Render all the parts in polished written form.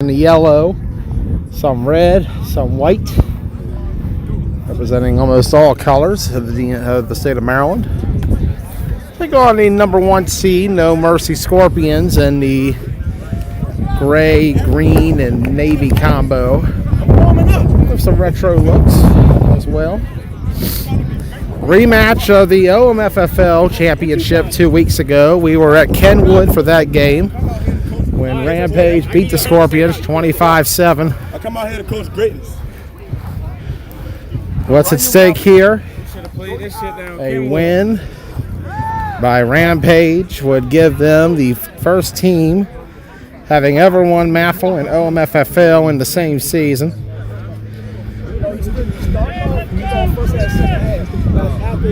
in the yellow, some red, some white, representing almost all colors of the state of Maryland. Take on the number 1 seed, No Mercy Scorpions, and the gray, green, and navy combo with some retro looks as well. Rematch of the OMFFL championship 2 weeks ago. We were at Kenwood for that game when Rampage beat the Scorpions 25-7. I come out here to coach greatness. What's at stake here? A win by Rampage would give them the first team having ever won MAFFL and OMFFL in the same season. I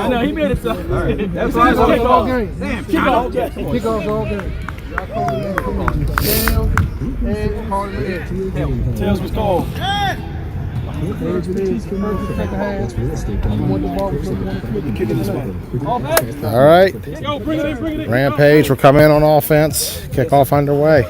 know he made it so. That's why it's all game. Kickoff's all game. Tails was called. All right. Rampage will come in on offense. Kickoff underway.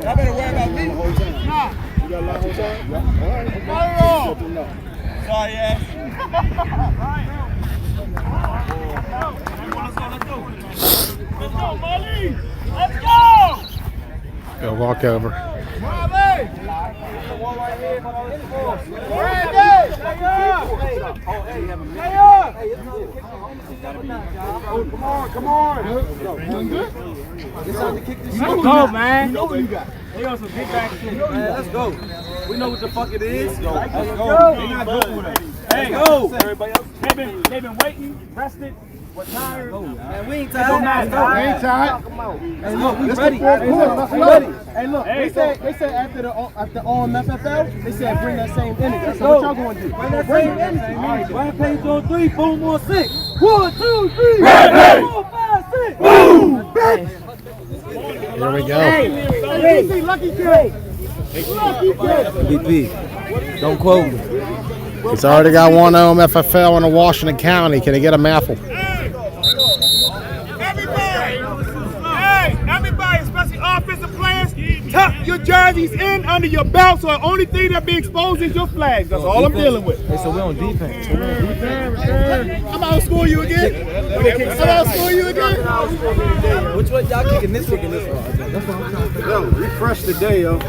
I better worry about me. Nah. You got a lot of time? All right. Sorry, ass. Let's go, Molly. Let's go. Go walk over. Come on. Let's go, man. You know what you got. They on some big back shit, man. Let's go. We know what the fuck it is. Let's go. They not good with us. Hey, go. Everybody else. They've been waiting, rested. We're tired. Man, we ain't tired. We ain't tired. Hey, look, we ready. Hey, look. They said after OMFFL, they said bring that same energy. So what y'all going to do? Bring that same energy. Rampage on 3, boom on 6. 1, 2, 3. Rampage. 4, 5, 6. Boom. Here we go. Hey, Lucky Kid. Lucky Kid. BP. Don't quote me. He's already got one OMFFL in Washington County. Can he get a MAFFL? Everybody, especially offensive players, tuck your jerseys in under your belt so the only thing that be exposed is your flags. That's all I'm dealing with. Hey, so we on defense. I'm out school you again. Which one y'all kicking this week and this one? Yo, we fresh today, yo.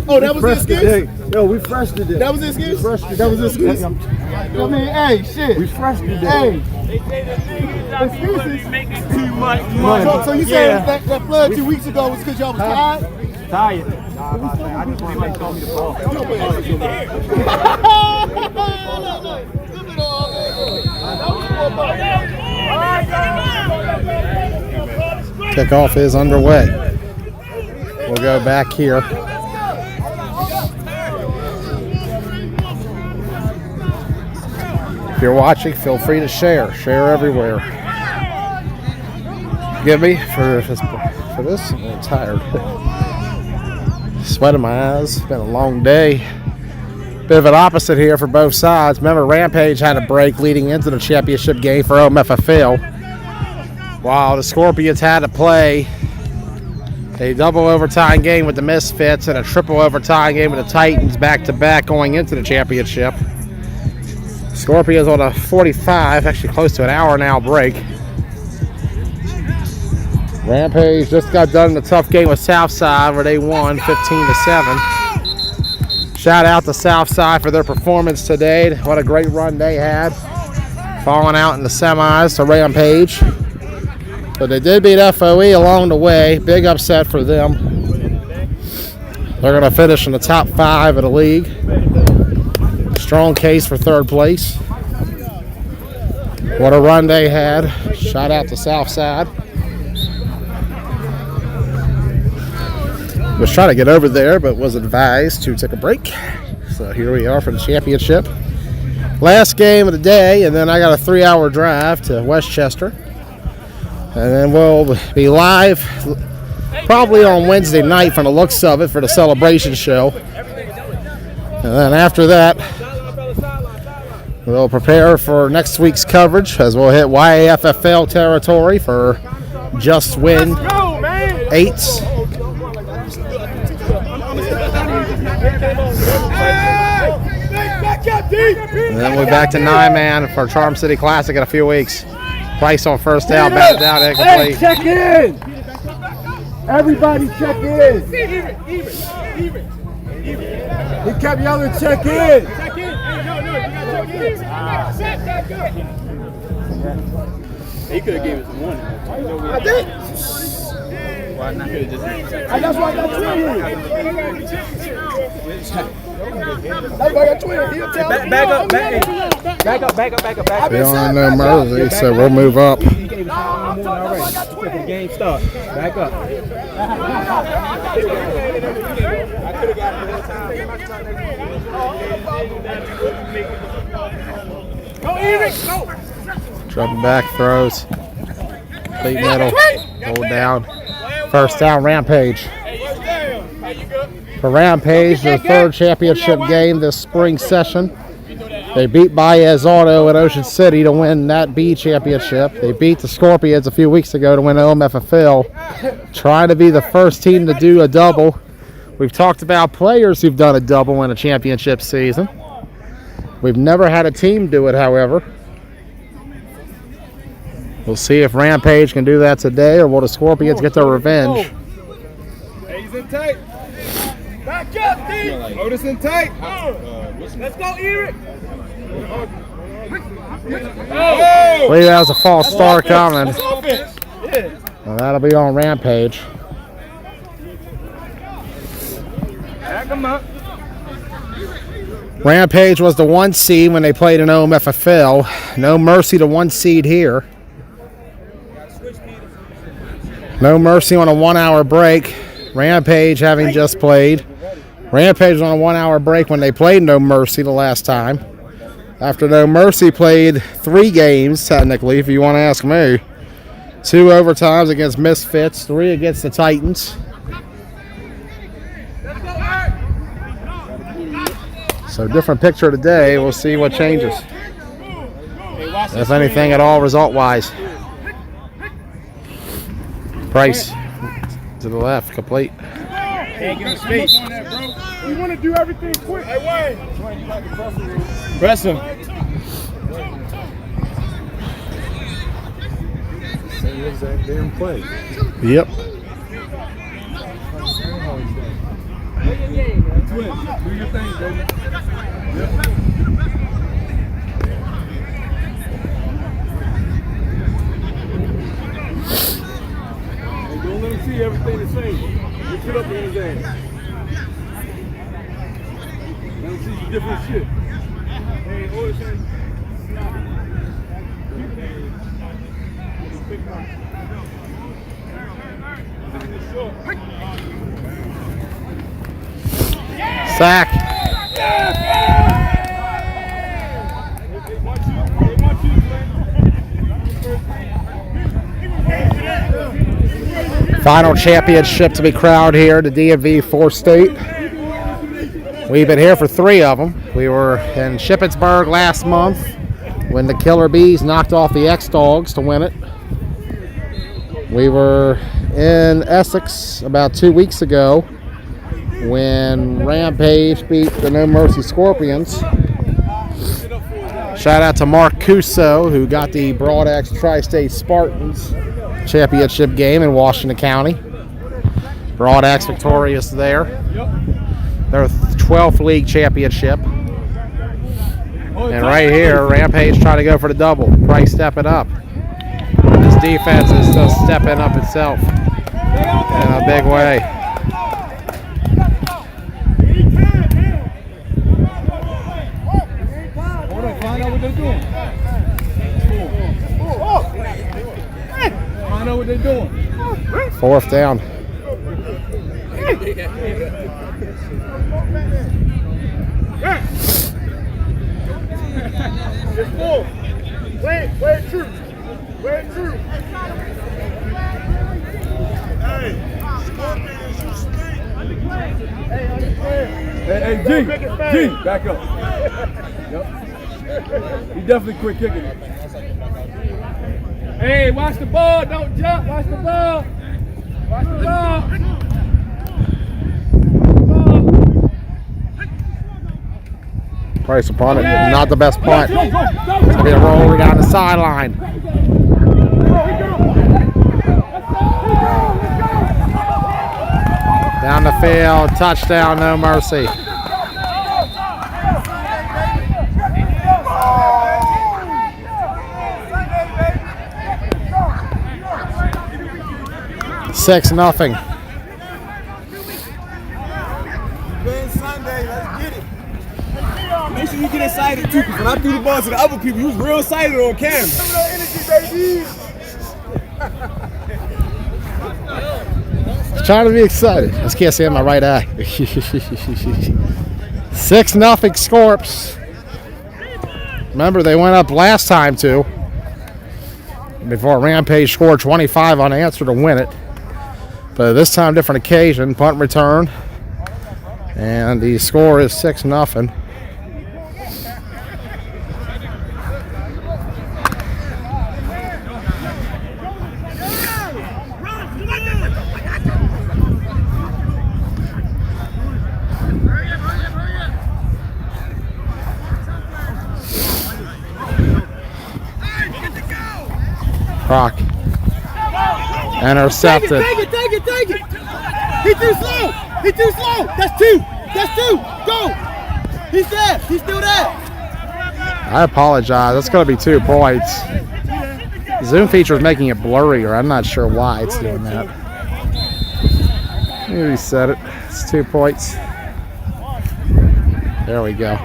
Oh, that was the excuse? Yo, we fresh today. That was the excuse? That was the excuse. I mean, hey, shit. We fresh today. Hey. Excuses. Making too much money. So you said that flood 2 weeks ago was because y'all was tired? Tired. I just want somebody to throw me the ball. Kickoff is underway. We'll go back here. If you're watching, feel free to share. Share everywhere. Forgive me for this. I'm tired. Sweat in my eyes. It's been a long day. Bit of an opposite here for both sides. Remember, Rampage had a break leading into the championship game for OMFFL, while the Scorpions had to play a double overtime game with the Misfits and a triple overtime game with the Titans back-to-back going into the championship. Scorpions on a 45, actually close to an hour now break. Rampage just got done in a tough game with Southside where they won 15-7. Shout out to Southside for their performance today. What a great run they had. Falling out in the semis to Rampage. But they did beat FOE along the way. Big upset for them. They're going to finish in the top 5 of the league. Strong case for third place. What a run they had. Shout out to Southside. Was trying to get over there, but was advised to take a break. So here we are for the championship. Last game of the day, and then I got a 3-hour drive to Westchester. And then we'll be live probably on Wednesday night from the looks of it for the celebration show. And then after that, we'll prepare for next week's coverage as we'll hit YAFFL territory for Just Win 8s. And then we'll be back to 9-man for Charm City Classic in a few weeks. Price on first down, batted down, incomplete. Hey, check in! Everybody check in! He kept yelling, check in! Check in! He could have gave us some warning. I did! Why not? That's why I got twin here. That's why I got twin. Back up. We don't know Mersey, so we'll move up. He gave us one more already. The game start. Back up. I could have got it. Go, Eric! Go! Dropping back, throws. Complete middle. Hold down. First down, Rampage. For Rampage, their third championship game this spring session. They beat Baez Auto at Ocean City to win that B championship. They beat the Scorpions a few weeks ago to win MAFFL. Trying to be the first team to do a double. We've talked about players who've done a double in a championship season. We've never had a team do it, however. We'll see if Rampage can do that today, or will the Scorpions get their revenge. He's in tight. Back up, D. Otis in tight. Let's go, Eric. I believe that was a false start coming. Well, that'll be on Rampage. Back him up. Rampage was the 1 seed when they played in MAFFL. No Mercy, the 1 seed here. No Mercy on a 1-hour break. Rampage having just played. Rampage was on a 1-hour break when they played No Mercy the last time. After No Mercy played 3 games, technically, if you want to ask me. 2 overtimes against Misfits, 3 against the Titans. So different picture today. We'll see what changes. If anything at all, result-wise. Price to the left, complete. Can't get him space. You want to do everything quick. Hey, Wayne. Press him. Damn play. Yep. Do your thing, baby. Don't let him see everything the same. You put up in his ass. Let him see different shit. Hey, always say, Sack. Final championship to be crowned here at the DMV 4-State. We've been here for 3 of them. We were in Shippensburg last month when the Killer Bees knocked off the X-Dogs to win it. We were in Essex about 2 weeks ago when Rampage beat the No Mercy Scorpions. Shout out to Mark Cuso, who got the Broad Axe Tri-State Spartans championship game in Washington County. Broad Axe victorious there. Their 12th league championship. And right here, Rampage trying to go for the double. Price stepping up. This defense is still stepping up itself in a big way. find out what they're doing. Find out what they're doing. 4th down. It's full. Wait true. Wait true. Hey, Scorpions, you stink. Hey, G, back up. Yep. He definitely quit kicking it. Hey, watch the ball, don't jump, watch the ball. Watch the ball. Price upon it, not the best punt. It's gonna be a roller down the sideline. Down the field, touchdown, no mercy. Six nothing. Sunday, let's get it. Make sure you get excited too, because when I threw the ball to the other people, you was real excited on camera. Some of that energy, baby. Trying to be excited. I just can't see in my right eye. 6-0 Scorps. Remember, they went up last time too. Before Rampage scored 25 unanswered to win it. But this time, different occasion, punt return. And the score is 6-0. Croc. Intercepted. Take it. He too slow. That's two. Go. He's there. He's still there. I apologize. That's going to be 2 points. Zoom feature is making it blurrier. I'm not sure why it's doing that. Let me reset it. It's 2 points. There we go.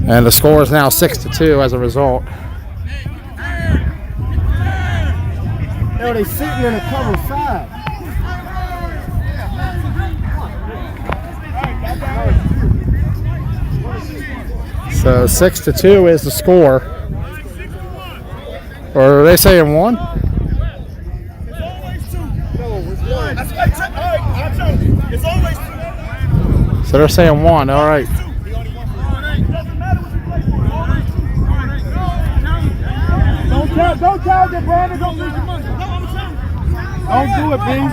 And the score is now 6-2 as a result. No, they sitting in a cover 5. So 6-2 is the score. Or are they saying 1? It's always 2. So they're saying 1. All right. Don't charge it, Brandon. Don't lose your money. Don't do it, Beans.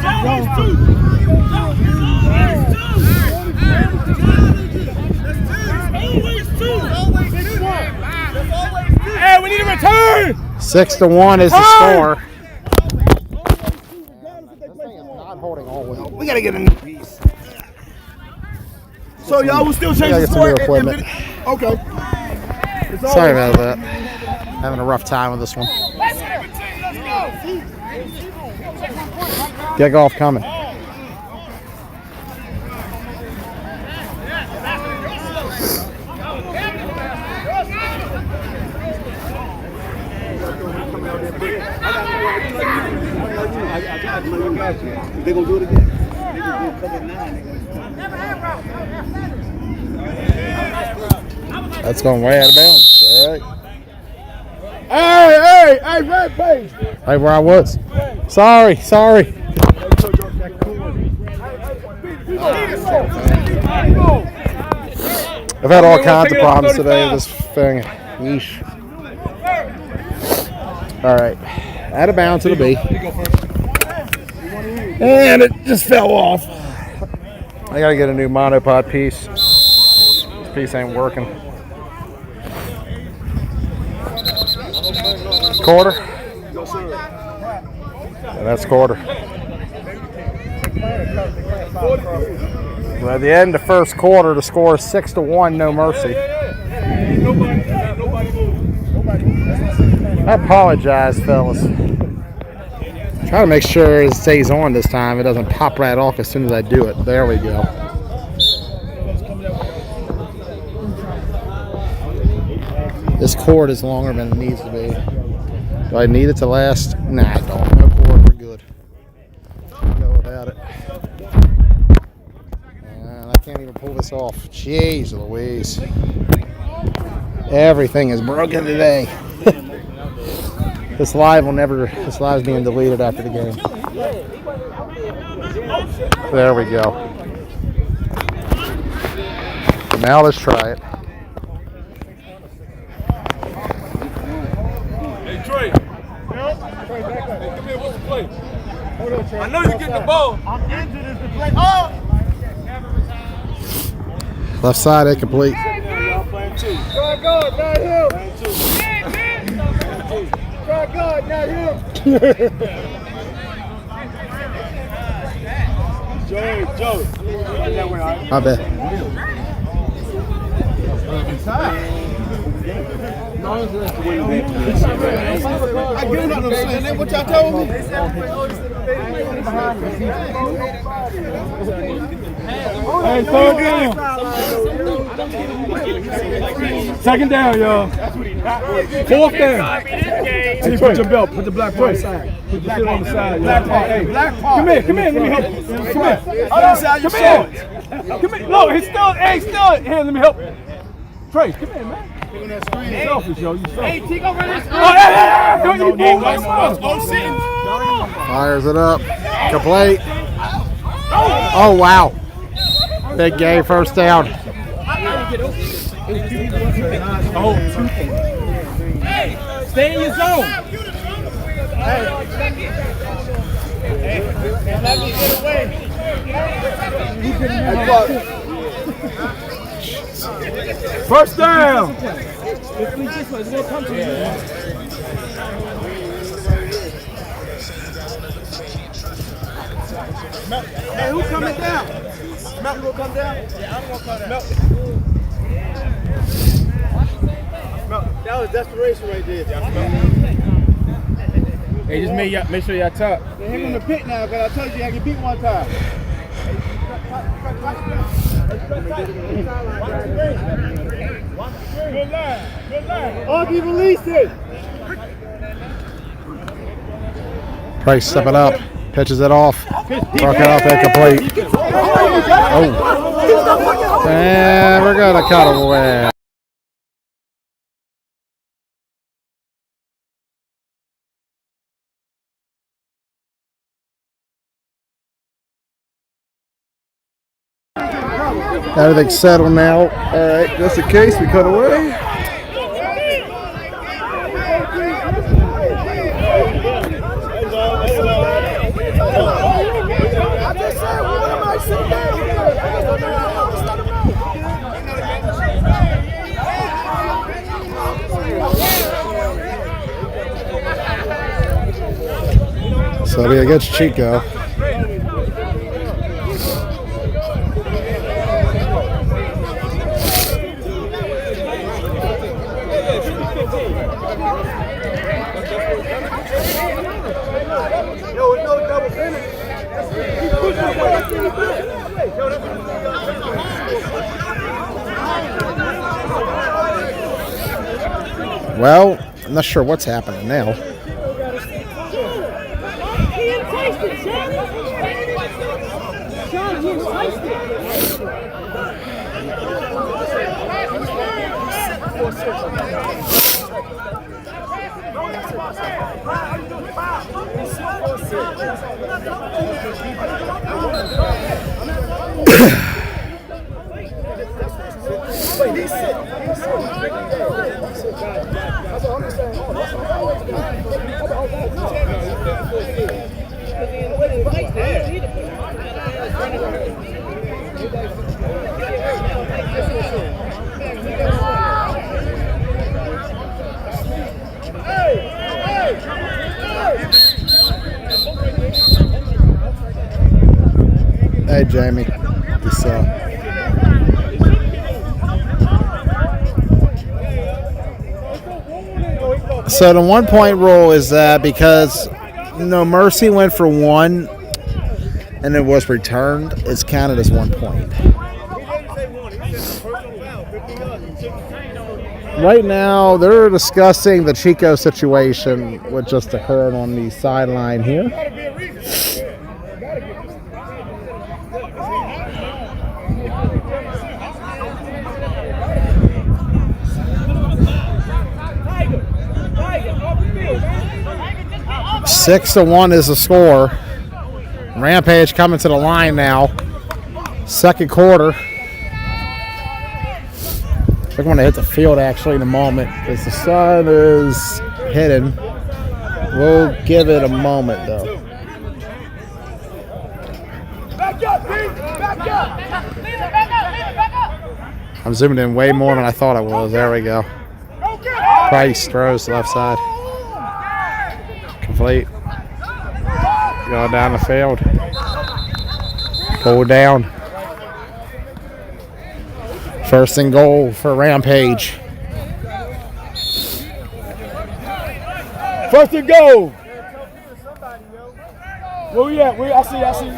Hey, we need a return! 6-1 is the score. Not holding all weight. We gotta get a new piece. So y'all will still change gotta the get some new sport? equipment. Okay. Sorry about that. Having a rough time with this one. Get golf coming. They gonna do it again. That's going way out of bounds. All right. Hey, Rampage. Right where I was. Sorry. I've had all kinds of problems today with this thing. Yeesh. All right. Out of bounds it'll be. And it just fell off. I gotta get a new monopod piece. This piece ain't working. Quarter? Yeah, that's quarter. Well, at the end of the first quarter, the score is 6-1, no mercy. I apologize, fellas. Try to make sure it stays on this time. It doesn't pop right off as soon as I do it. There we go. This cord is longer than it needs to be. Do I need it to last? Nah, I don't. No cord, we're good. Go without it. And I can't even pull this off. Jeez Louise. Everything is broken today. This live's being deleted after the game. There we go. Now let's try it. Hey, Trey. Hey, come here, what's the play? I know you're getting the ball. I'm injured as the play. Oh! Left side incomplete. Try God, not him. Try God, not him. Joey. My bad. I get him out of saying that. What y'all told me? Hey, throw it down. Second down, y'all. Fourth down. Hey, put your belt. Put the black part aside. Put the shit on the side. Black part. Hey, come here. Let me help you. Come here. Come here. Come here. Look, he's still. Here, let me help you. Trey, come here, man. You selfish, yo. You selfish. Hey, Tico, run this. Fires it up. Complete. Oh, wow. Big game, first down. Stay in your zone. Let me get away. First down. Hey, who's coming down? Melton gonna come down? Yeah, I'm gonna come down. Melton, that was desperation right there. Hey, just make sure y'all top. They hang on the pit now, because I told you I can beat one time. Good line. Augie, release it. Price stepping up. Pitches it off. Broke it off incomplete. Oh. And we're going to cut away. Everything's settled now. All right, just in case we cut away. So it'll be against Chico. Well, I'm not sure what's happening now. Hey, Jamie. This, so the 1 point rule is that because No Mercy went for one and it was returned, it's counted as 1 point. Right now, they're discussing the Chico situation, which just occurred on the sideline here. 6-1 is the score. Rampage coming to the line now. Second quarter. They're going to hit the field actually in a moment as the sun is hitting. We'll give it a moment though. Back up, Pete! Back up! I'm zooming in way more than I thought I was. There we go. Price throws to left side. Complete. Going down the field. Pull down. First and goal for Rampage. First and goal! Where we at? I see.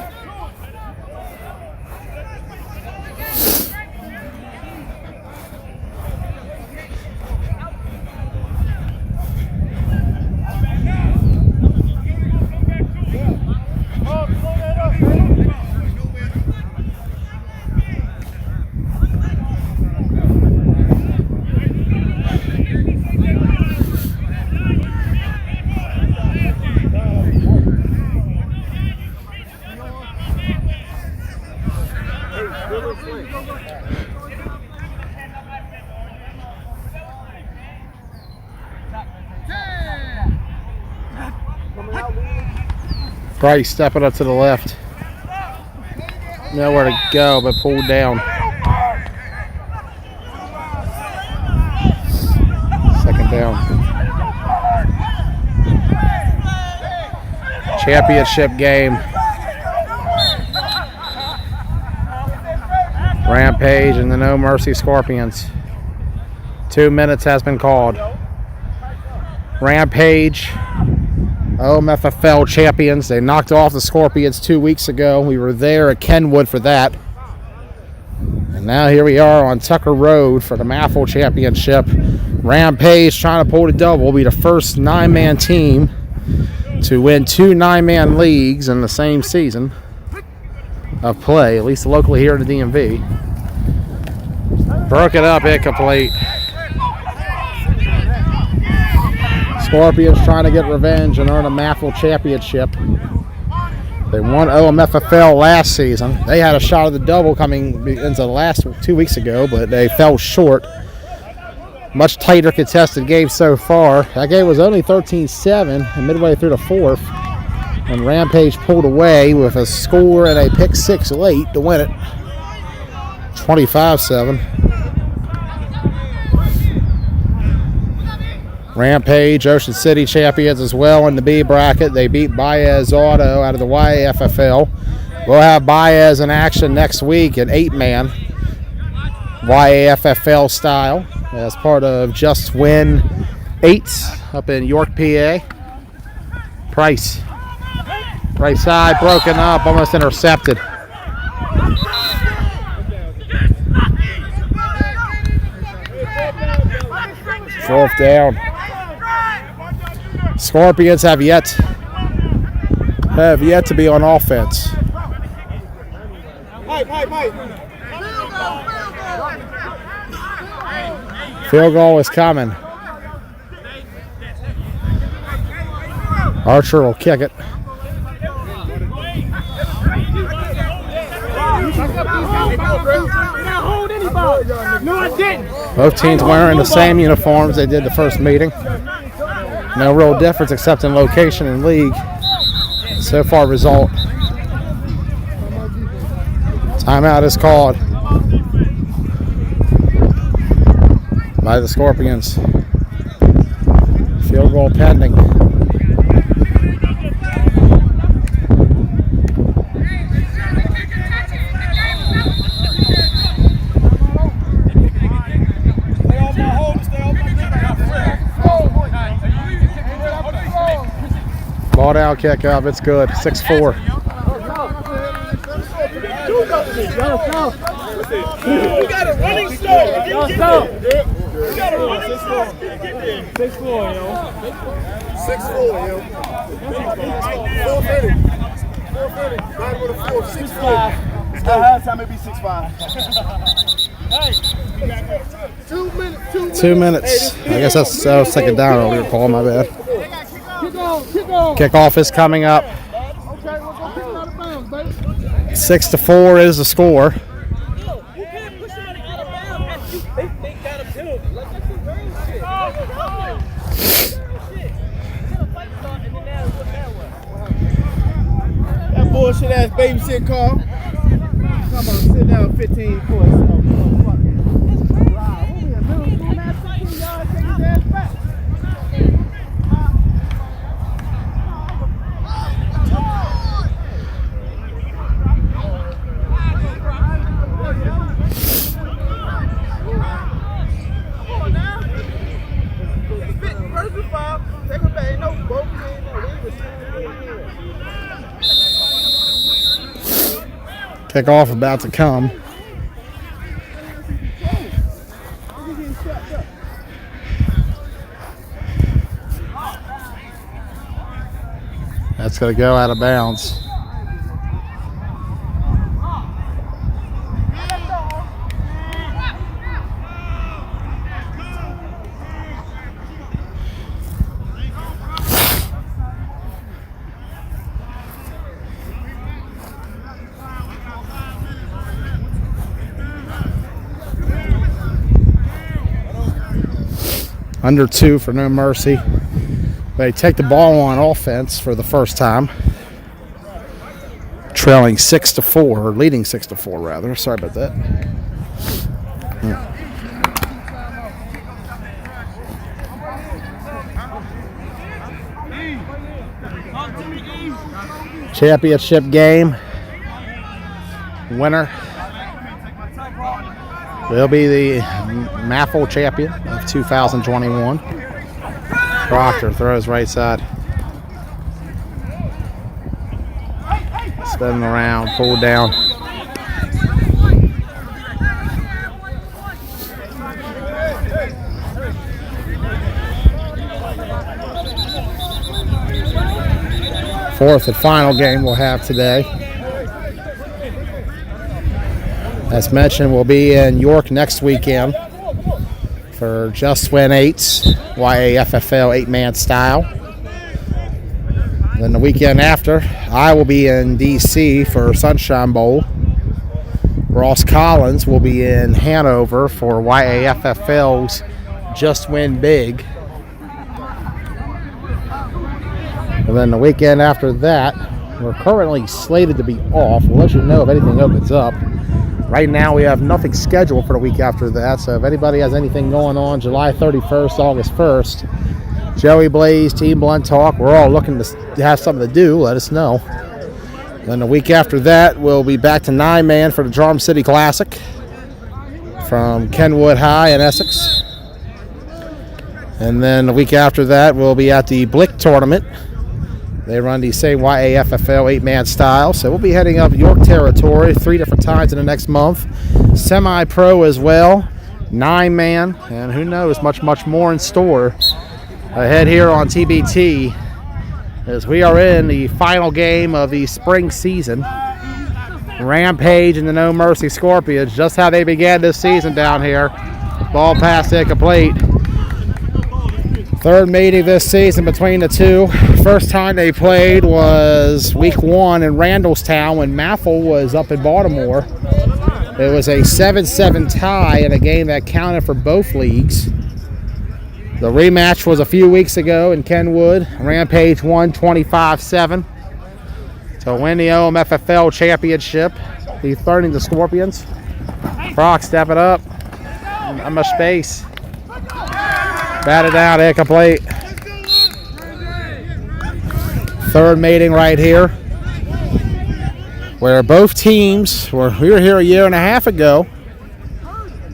Price stepping up to the left. Nowhere to go, but pulled down. Second down. Championship game. Rampage and the No Mercy Scorpions. 2 minutes has been called. Rampage, MAFFL champions. They knocked off the Scorpions 2 weeks ago. We were there at Kenwood for that. And now here we are on Tucker Road for the MAFFL championship. Rampage trying to pull the double. Will be the first 9-man team to win 2 9-man leagues in the same season of play, at least locally here in the DMV. Broke it up, incomplete. Scorpions trying to get revenge and earn a MAFFL championship. They won MAFFL last season. They had a shot at the double coming into the last 2 weeks ago, but they fell short. Much tighter contested game so far. That game was only 13-7 and midway through the fourth. And Rampage pulled away with a score and a pick six late to win it. 25-7. Rampage, Ocean City champions as well in the B bracket. They beat Baez Auto out of the YAFFL. We'll have Baez in action next week at 8-man YAFFL style as part of Just Win 8s up in York, PA. Price. Right side broken up, almost intercepted. Fourth down. Scorpions have yet to be on offense. Field goal is coming. Archer will kick it. Both teams wearing the same uniforms they did the first meeting. No real difference except in location and league. So far, result. Timeout is called by the Scorpions. Field goal pending. Ball down, kick up. It's good. 6-4. We got a running start. We got a running start. 6-4, yo. 6-4, yo. 4:30. Right with a 4. 6-4. Halftime it be 6-5. 2 minutes. 2 minutes. I guess that's second down over here, Paul. My bad. Kickoff is coming up. 6-4 is the score. That bullshit ass babysit call. Come on, sit down 15 points. Kickoff about to come. That's going to go out of bounds. Under 2 for No Mercy. They take the ball on offense for the first time. Trailing 6-4, or leading 6-4 rather. Sorry about that. Championship game. Winner will be the MAFFL champion of 2021. Proctor throws right side. Spinning around, pulled down. Fourth and final game we'll have today. As mentioned, we'll be in York next weekend for Just Win 8's YAFFL 8-man style. Then the weekend after, I will be in DC for Sunshine Bowl. Ross Collins will be in Hanover for YAFFL's Just Win Big. And then the weekend after that, we're currently slated to be off. We'll let you know if anything opens up. Right now, we have nothing scheduled for the week after that, so if anybody has anything going on July 31st, August 1st, Joey Blaze, Team Blunt Talk, we're all looking to have something to do. Let us know. Then the week after that, we'll be back to 9-man for the Drum City Classic from Kenwood High in Essex. And then the week after that, we'll be at the Blick Tournament. They run the same YAFFL 8-man style, so we'll be heading up York territory 3 different times in the next month. Semi-pro as well, 9-man, and who knows, much more in store ahead here on TBT as we are in the final game of the spring season. Rampage and the No Mercy Scorpions, just how they began this season down here. Ball pass incomplete. Third meeting this season between the two. First time they played was week 1 in Randallstown when MAFFL was up in Baltimore. It was a 7-7 tie in a game that counted for both leagues. The rematch was a few weeks ago in Kenwood. Rampage won 25-7 to win the MAFFL championship, dethroning the Scorpions. Brock stepping up. Not much space. Batted down, incomplete. Third meeting right here, where both teams we were here a year and a half ago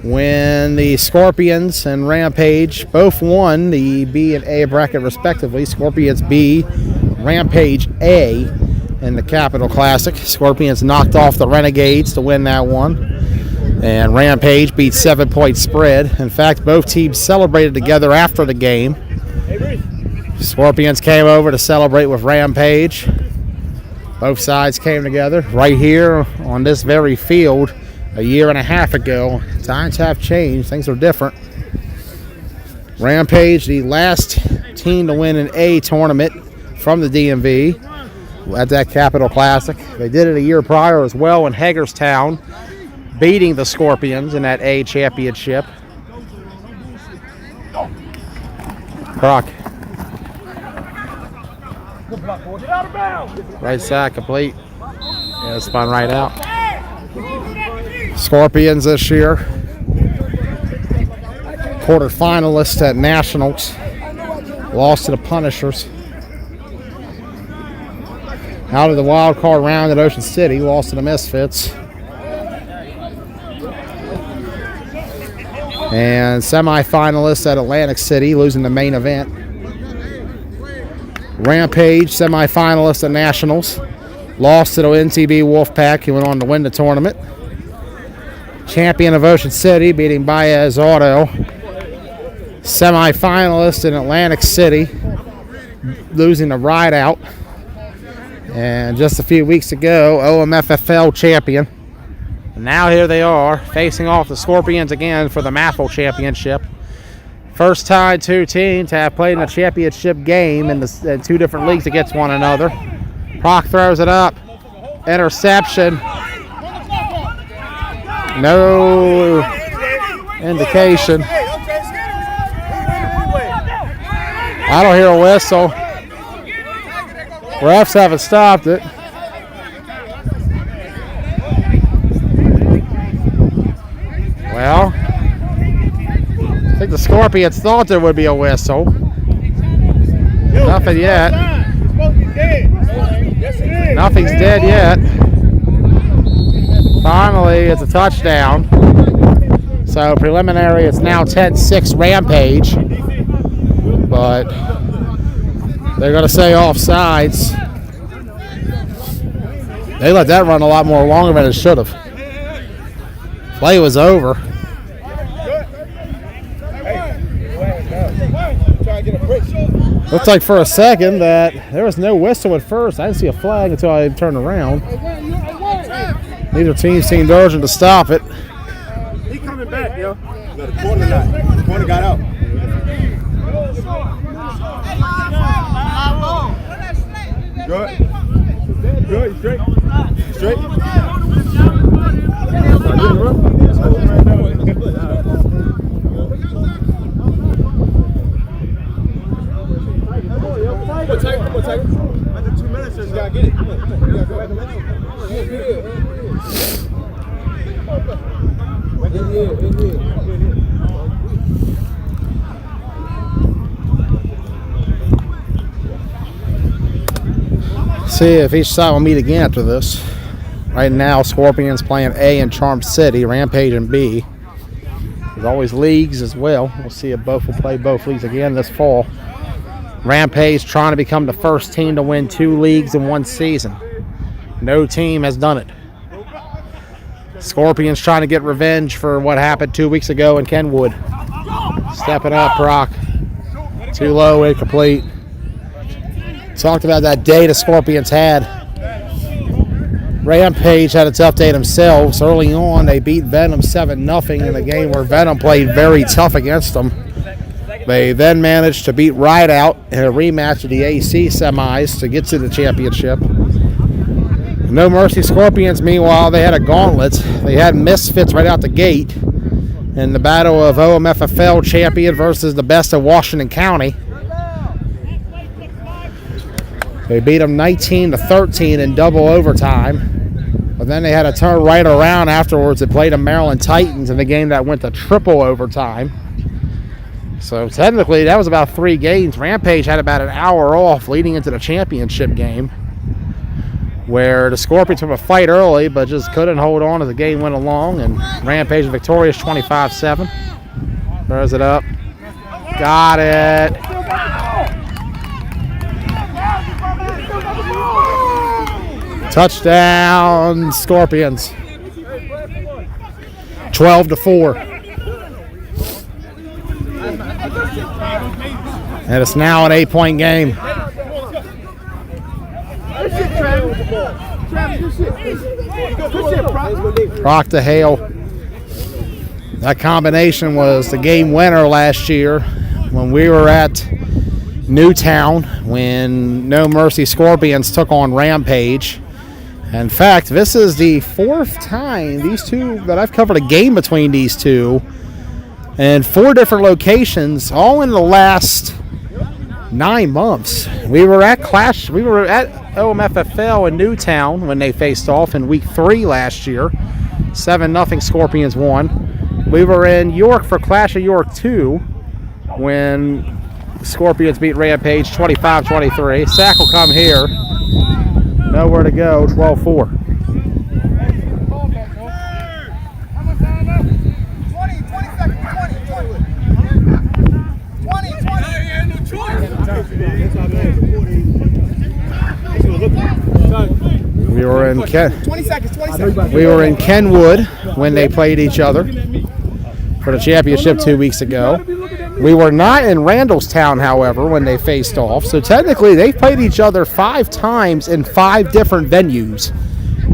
when the Scorpions and Rampage both won the B and A bracket respectively. Scorpions B, Rampage A in the Capital Classic. Scorpions knocked off the Renegades to win that one. And Rampage beat 7-point spread. In fact, both teams celebrated together after the game. Scorpions came over to celebrate with Rampage. Both sides came together right here on this very field a year and a half ago. Times have changed. Things are different. Rampage, the last team to win an A tournament from the DMV at that Capital Classic. They did it a year prior as well in Hagerstown, beating the Scorpions in that A championship. Croc. Right side complete. Yeah, spun right out. Scorpions this year. Quarterfinalists at Nationals. Lost to the Punishers. Out of the wild card round at Ocean City, lost to the Misfits. And semifinalists at Atlantic City, losing the main event. Rampage, semifinalists at Nationals, lost to the NTB Wolfpack, who went on to win the tournament. Champion of Ocean City, beating Baez Auto. Semifinalist in Atlantic City, losing the ride out. And just a few weeks ago, MAFFL champion. And now here they are, facing off the Scorpions again for the MAFFL championship. First time two teams have played in a championship game in two different leagues against one another. Proc throws it up. Interception. No indication. I don't hear a whistle. Refs haven't stopped it. Well, I think the Scorpions thought there would be a whistle. Nothing yet. Nothing's dead yet. Finally, it's a touchdown. So preliminary, it's now 10-6 Rampage. But they're going to say offsides. They let that run a lot more longer than it should have. Play was over. Looks like for a second that there was no whistle at first. I didn't see a flag until I turned around. Neither team seemed urgent to stop it. He coming back, yo. The corner not. The corner got out. Good. Good. Straight. Straight. Under 2 minutes, you gotta get it. Come on. You gotta go back See if each side will meet again after this. Right now, Scorpions playing A in Charm City, Rampage and B. There's always leagues as well. We'll see if both will play both leagues again this fall. Rampage trying to become the first team to win 2 leagues in one season. No team has done it. Scorpions trying to get revenge for what happened 2 weeks ago in Kenwood. Stepping up, Brock. Too low, incomplete. Talked about that day the Scorpions had. Rampage had a tough day themselves. Early on, they beat Venom 7-0 in a game where Venom played very tough against them. They then managed to beat Rideout in a rematch of the AC semis to get to the championship. No Mercy Scorpions, meanwhile, they had a gauntlet. They had Misfits right out the gate in the battle of MAFFL champion versus the best of Washington County. They beat them 19-13 in double overtime. But then they had to turn right around afterwards and play the Maryland Titans in the game that went to triple overtime. So technically, that was about 3 games. Rampage had about an hour off leading into the championship game, where the Scorpions took a fight early, but just couldn't hold on as the game went along. And Rampage is victorious 25-7. Throws it up. Got it. Touchdown, Scorpions. 12-4. And it's now an 8-point game. Rock to Hale. That combination was the game winner last year when we were at Newtown when No Mercy Scorpions took on Rampage. In fact, this is the 4th time these two that I've covered a game between these two, and 4 different locations, all in the last 9 months. We were at OMFFL in Newtown when they faced off in week 3 last year. 7-0 Scorpions won. We were in York for Clash of York 2 when Scorpions beat Rampage 25-23. Sack will come here. Nowhere to go, 12-4. We were in Kenwood when they played each other for the championship 2 weeks ago. We were not in Randallstown, however, when they faced off. So technically, they played each other 5 times in 5 different venues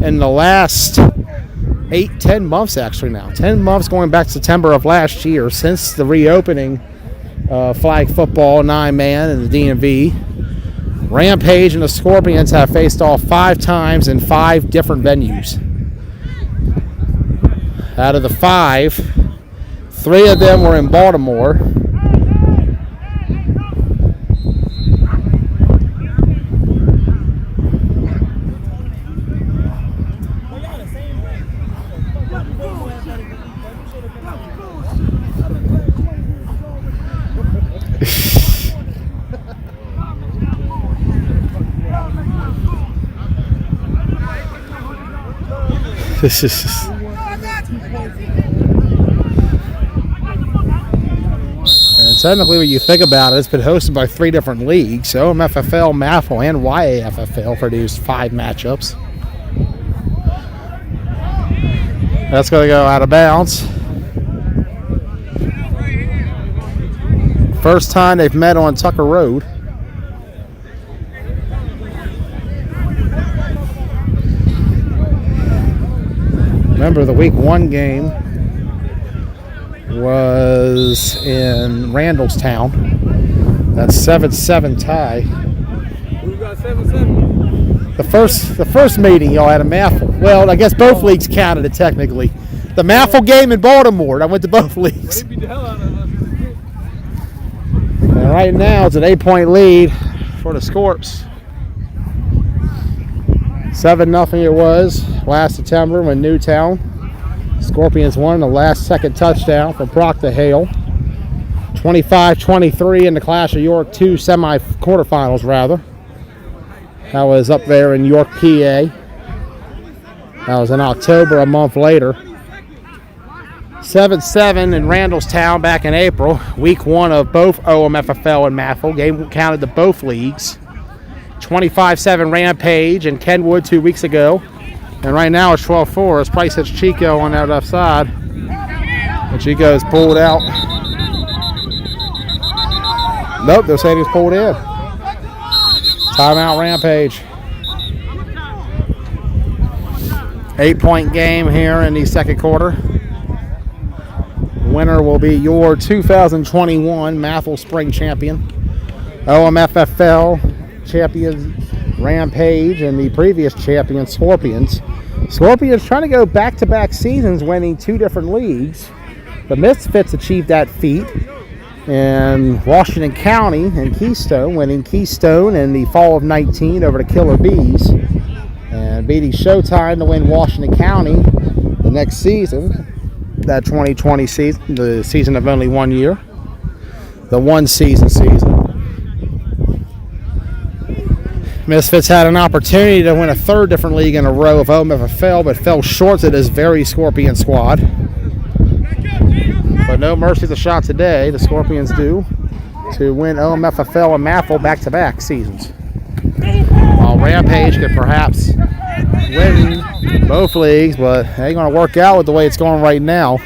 in the last 10 months, actually now. 10 months going back to September of last year since the reopening flag football 9-man and the DMV. Rampage and the Scorpions have faced off 5 times in 5 different venues. Out of the 5, 3 of them were in Baltimore. This is and technically, when you think about it, it's been hosted by 3 different leagues. So MFFL, MAFFL, and YAFFL produced 5 matchups. That's going to go out of bounds. First time they've met on Tucker Road. Remember, the week 1 game was in Randallstown. That's 7-7 tie. We got 7-7. The first meeting y'all had a MAFFL. Well, I guess both leagues counted it technically. The MAFFL game in Baltimore. I went to both leagues. They beat the hell out of us. And right now it's an 8-point lead for the Scorps. 7-0 it was last September when Newtown. Scorpions won the last second touchdown from Proctor Hale. 25-23 in the Clash of York 2 quarterfinals rather. That was up there in York, PA. That was in October, a month later. 7-7 in Randallstown back in April. Week 1 of both OMFFL and MAFFL. Game counted to both leagues. 25-7 Rampage in Kenwood 2 weeks ago. And right now it's 12-4 as Price hits Chico on that left side. And Chico's pulled out. Nope, they're saying he's pulled in. Timeout Rampage. 8-point game here in the second quarter. Winner will be your 2021 MAFFL Spring Champion. OMFFL champion Rampage and the previous champion Scorpions. Scorpions trying to go back-to-back seasons winning 2 different leagues. The Misfits achieved that feat in Washington County and Keystone, winning Keystone in the fall of 19 over the Killer Bees and beating Showtime to win Washington County the next season, that 2020 season, the season of only 1 year, the one-season season. Misfits had an opportunity to win a 3rd different league in a row of OMFFL, but fell short to this very Scorpion squad. But no mercy the shot today. The Scorpions do to win OMFFL and MAFFL back-to-back seasons. While Rampage could perhaps win both leagues, but it ain't going to work out with the way it's going right now.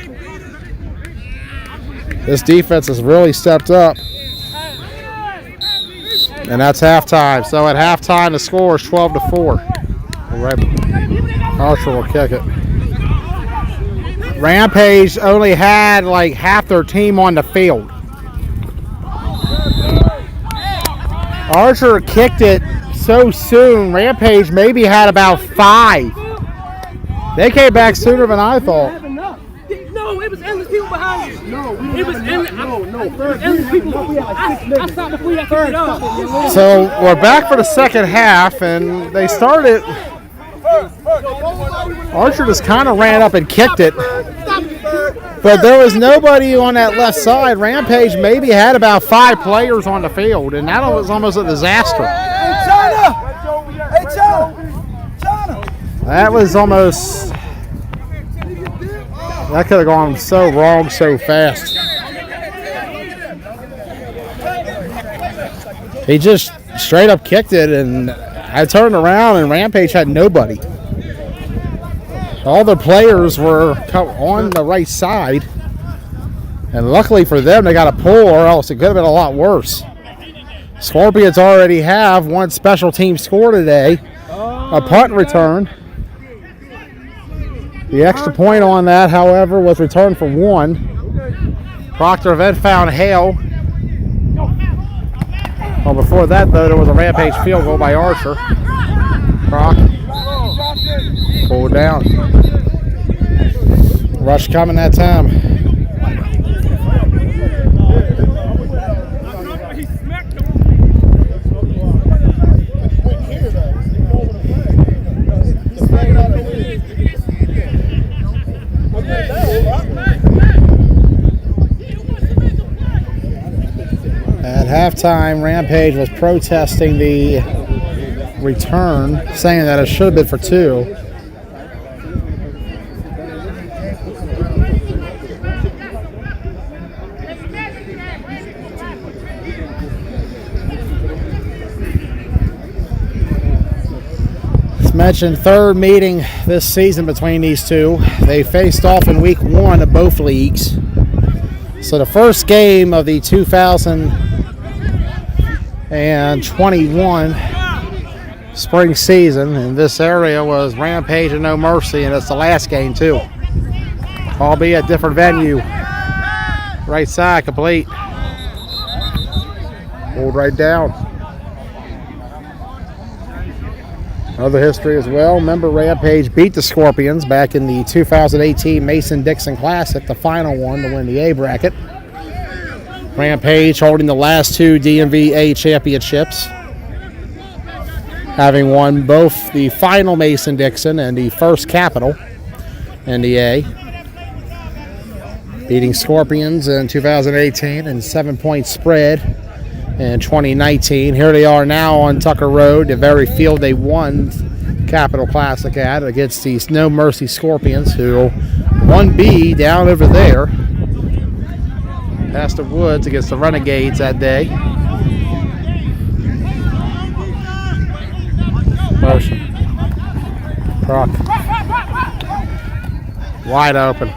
This defense has really stepped up. And that's halftime. So at halftime, the score is 12-4. Marshall will kick it. Rampage only had like half their team on the field. Archer kicked it so soon. Rampage maybe had about 5. They came back sooner than I thought. No, it was endless people behind you. No, It was endless. Endless people. I stopped before you got kicked off. So we're back for the second half, and they started. Archer just kind of ran up and kicked it, but there was nobody on that left side. Rampage maybe had about 5 players on the field, and that was almost a disaster. Hey, China! Hey, China! That was almost. That could have gone so wrong so fast. He just straight up kicked it, and I turned around, and Rampage had nobody. All the players were on the right side, and luckily for them, they got a pull, or else it could have been a lot worse. Scorpions already have one special team score today, a punt return. The extra point on that, however, was returned for 1. Proctor then found Hale. Well, before that, though, there was a Rampage field goal by Archer. Croc pulled down. Rush coming that time. At halftime, Rampage was protesting the return, saying that it should have been for 2. As mentioned, third meeting this season between these two. They faced off in week 1 of both leagues. So the first game of the 2021 spring season in this area was Rampage and No Mercy, and it's the last game too, albeit different venue. Right side complete, pulled right down. Other history as well. Remember, Rampage beat the Scorpions back in the 2018 Mason-Dixon Classic, the final one to win the A bracket. Rampage holding the last 2 DMV A championships, having won both the final Mason-Dixon and the first Capital in the A. Beating Scorpions in 2018 and 7-point spread in 2019. Here they are now on Tucker Road, the very field they won Capital Classic at, against the No Mercy Scorpions, who won B down over there past the woods against the Renegades that day. Motion. Croc. Wide open.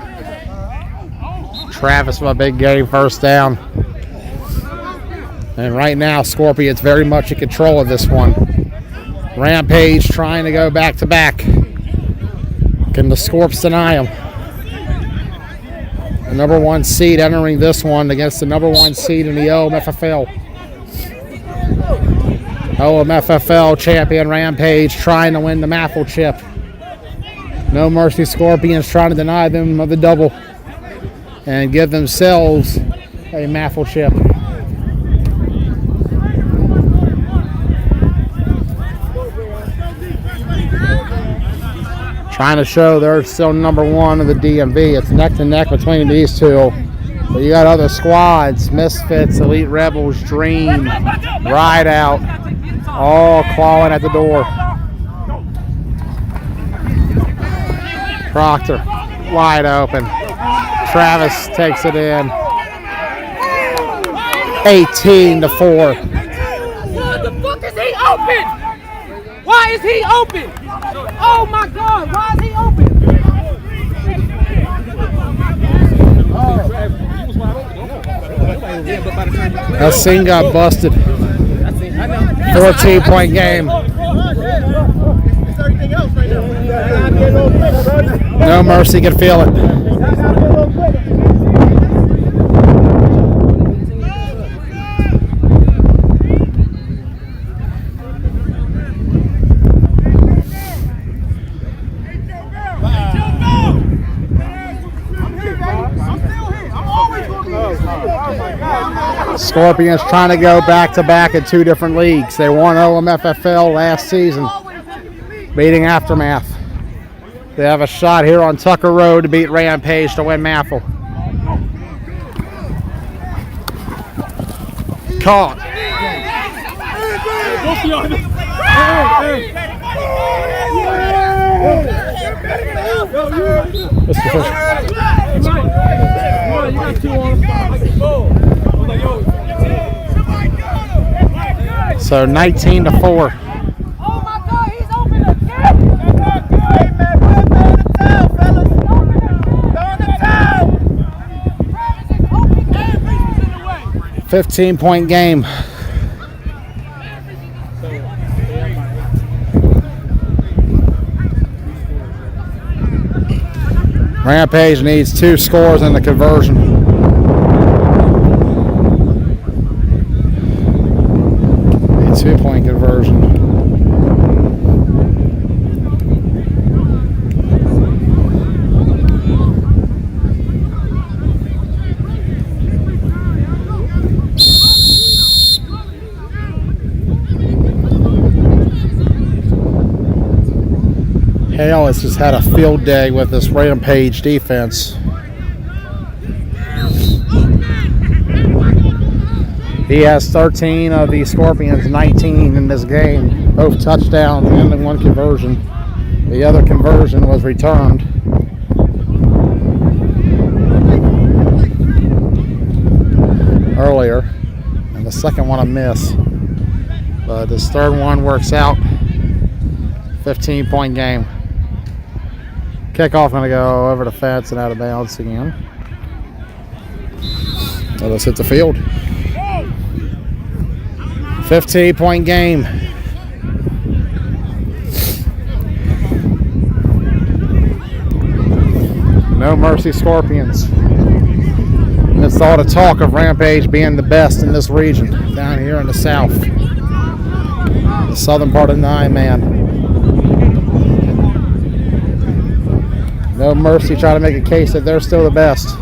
Travis with a big game, first down. And right now, Scorpions very much in control of this one. Rampage trying to go back to back. Can the Scorps deny them? The number 1 seed entering this one against the number 1 seed in the MAFFL. MAFFL champion Rampage trying to win the MAFFL chip. No Mercy Scorpions trying to deny them of the double and give themselves a MAFFL chip. Trying to show they're still number 1 of the DMV. It's neck to neck between these two. But you got other squads, Misfits, Elite Rebels, Dream, Ride Out, all clawing at the door. Proctor, wide open. Travis takes it in. 18-4. Why the fuck is he open? Why is he open? Oh my God, why is he open? That scene got busted. 14-point game. No Mercy can feel it. Scorpions trying to go back-to-back in 2 different leagues. They won MAFFL last season, beating Aftermath. They have a shot here on Tucker Road to beat Rampage to win MAFFL. Caught. So 19-4. He's open again. 15-point game. Rampage needs 2 scores in the conversion. A 2-point conversion. Hale has just had a field day with this Rampage defense. He has 13 of the Scorpions' 19 in this game, both touchdowns and 1 conversion. The other conversion was returned. Earlier, and the second one a miss. But this third one works out. 15-point game. Kickoff going to go over the fence and out of bounds again. So let's hit the field. 15-point game. No mercy, Scorpions. Amidst all the talk of Rampage being the best in this region, down here in the south, the southern part of Nine-Man. No mercy, trying to make a case that they're still the best.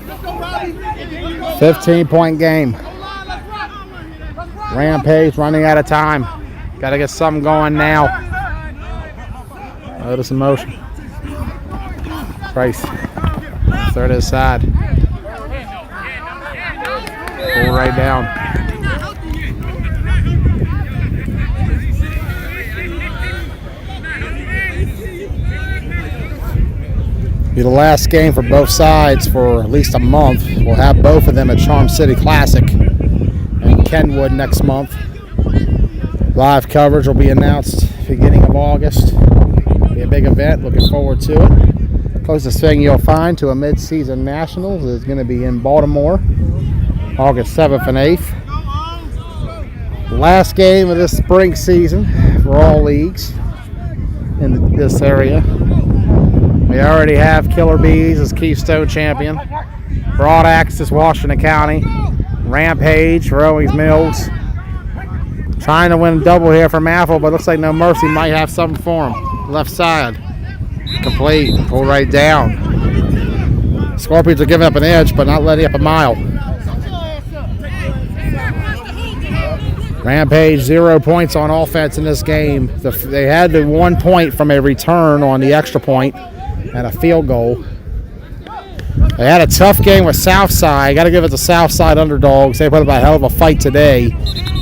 Let's go, Robbie. 15-point game. Rampage running out of time. Got to get something going now. Notice in motion. Price. Third to the side. Pull right down. Be the last game for both sides for at least a month. We'll have both of them at Charm City Classic in Kenwood next month. Live coverage will be announced beginning of August. Be a big event. Looking forward to it. Closest thing you'll find to a mid-season nationals is going to be in Baltimore, August 7th and 8th. Last game of this spring season for all leagues in this area. We already have Killer Bees as Keystone champion. Broad Axe is Washington County. Rampage for Owings Mills. Trying to win a double here for MAFFL, but looks like No Mercy might have something for him. Left side. Complete. Pull right down. Scorpions are giving up an edge, but not letting up a mile. Rampage 0 points on offense in this game. They had the 1 point from a return on the extra point and a field goal. They had a tough game with Southside. Got to give it to Southside underdogs. They put up a hell of a fight today.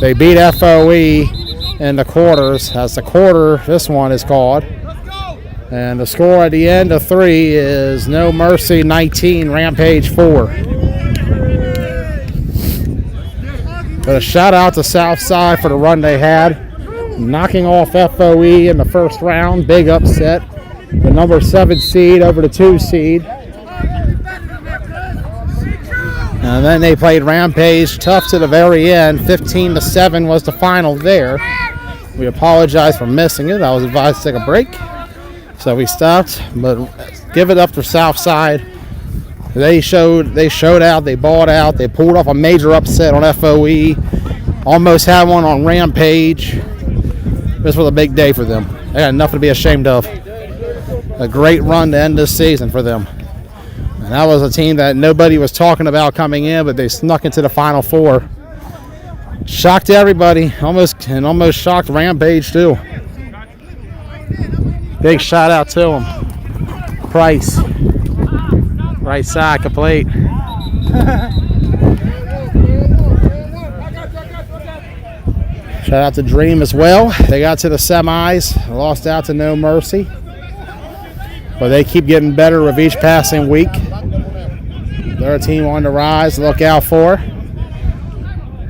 They beat FOE in the quarters. As the quarter, this one is called. And the score at the end of 3 is No Mercy 19, Rampage 4. But a shout out to Southside for the run they had. Knocking off FOE in the first round. Big upset. The number 7 seed over the 2 seed. And then they played Rampage tough to the very end. 15-7 was the final there. We apologize for missing it. I was advised to take a break, so we stopped. But give it up to Southside. They showed out. They balled out. They pulled off a major upset on FOE. Almost had one on Rampage. This was a big day for them. They got nothing to be ashamed of. A great run to end this season for them. And that was a team that nobody was talking about coming in, but they snuck into the Final Four. Shocked everybody. Almost shocked Rampage too. Big shout out to them. Price. Right side complete. Shout out to Dream as well. They got to the semis, lost out to No Mercy. But they keep getting better with each passing week. They're a team on the rise to look out for.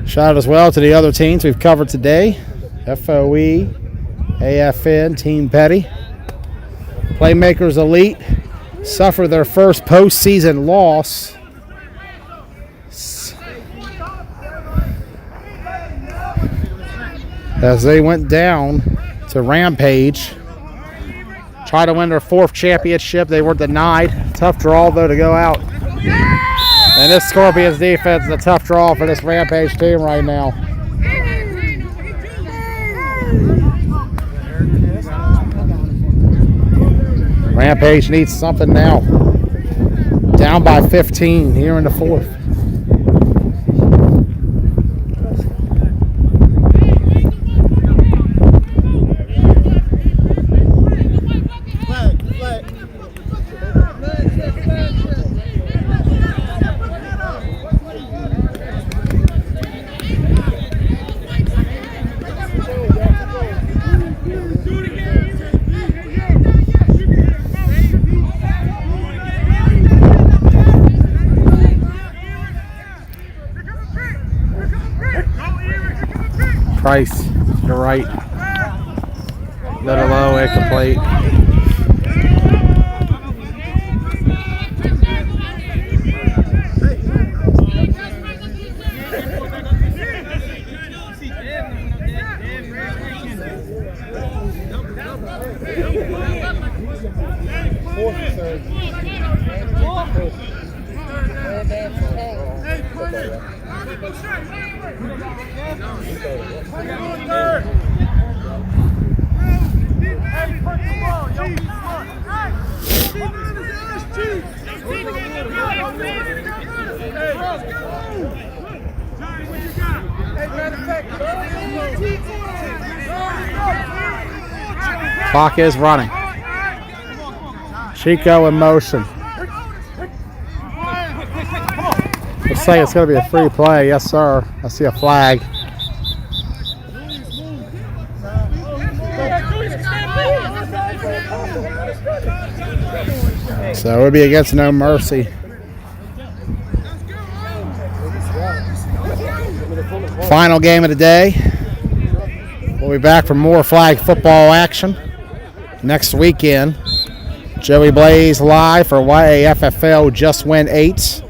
Shout out as well to the other teams we've covered today. FOE, AFN, Team Petty. Playmakers Elite suffer their first postseason loss. As they went down to Rampage. Try to win their 4th championship. They were denied. Tough draw, though, to go out. And this Scorpions defense is a tough draw for this Rampage team right now. Rampage needs something now. Down by 15 here in the 4th. Price to the right. Little low, incomplete. Clock is running. Chico in motion. Looks like it's going to be a free play. Yes, sir. I see a flag. So it would be against No Mercy. Final game of the day. We'll be back for more flag football action next weekend. Joey Blaze live for YAFFL Just Win 8s.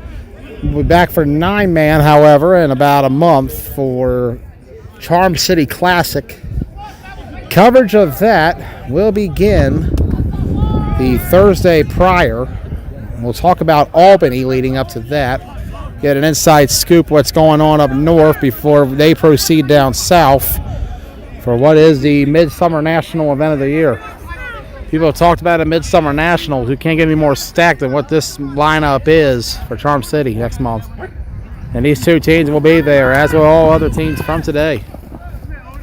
We'll be back for 9-man, however, in about a month for Charm City Classic. Coverage of that will begin the Thursday prior. We'll talk about Albany leading up to that. Get an inside scoop what's going on up north before they proceed down south for what is the Midsummer National event of the year. People have talked about a Midsummer Nationals who can't get any more stacked than what this lineup is for Charm City next month. And these two teams will be there, as will all other teams from today,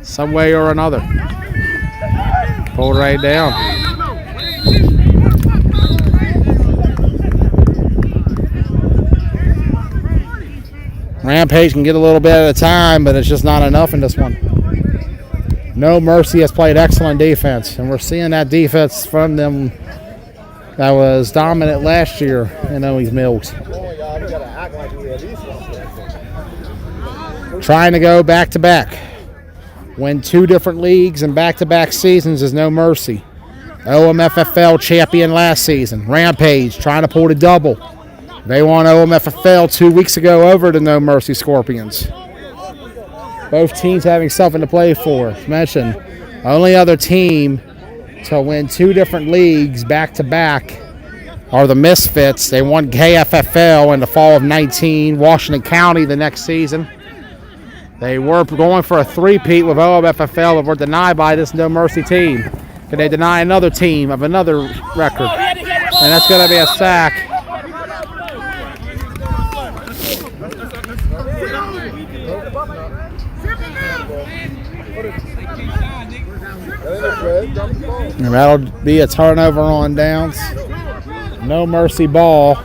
some way or another. Pulled right down. Rampage can get a little bit at a time, but it's just not enough in this one. No Mercy has played excellent defense, and we're seeing that defense from them that was dominant last year in Owings Mills. Trying to go back-to-back. Win 2 different leagues and back-to-back seasons is No Mercy. OMFFL champion last season. Rampage trying to pull the double. They won OMFFL 2 weeks ago over the No Mercy Scorpions. Both teams having something to play for. As mentioned, only other team to win 2 different leagues back-to-back are the Misfits. They won KFFL in the fall of 19, Washington County the next season. They were going for a three-peat with OMFFL, but were denied by this No Mercy team. Could they deny another team of another record? And that's going to be a sack. And that'll be a turnover on downs. No Mercy ball.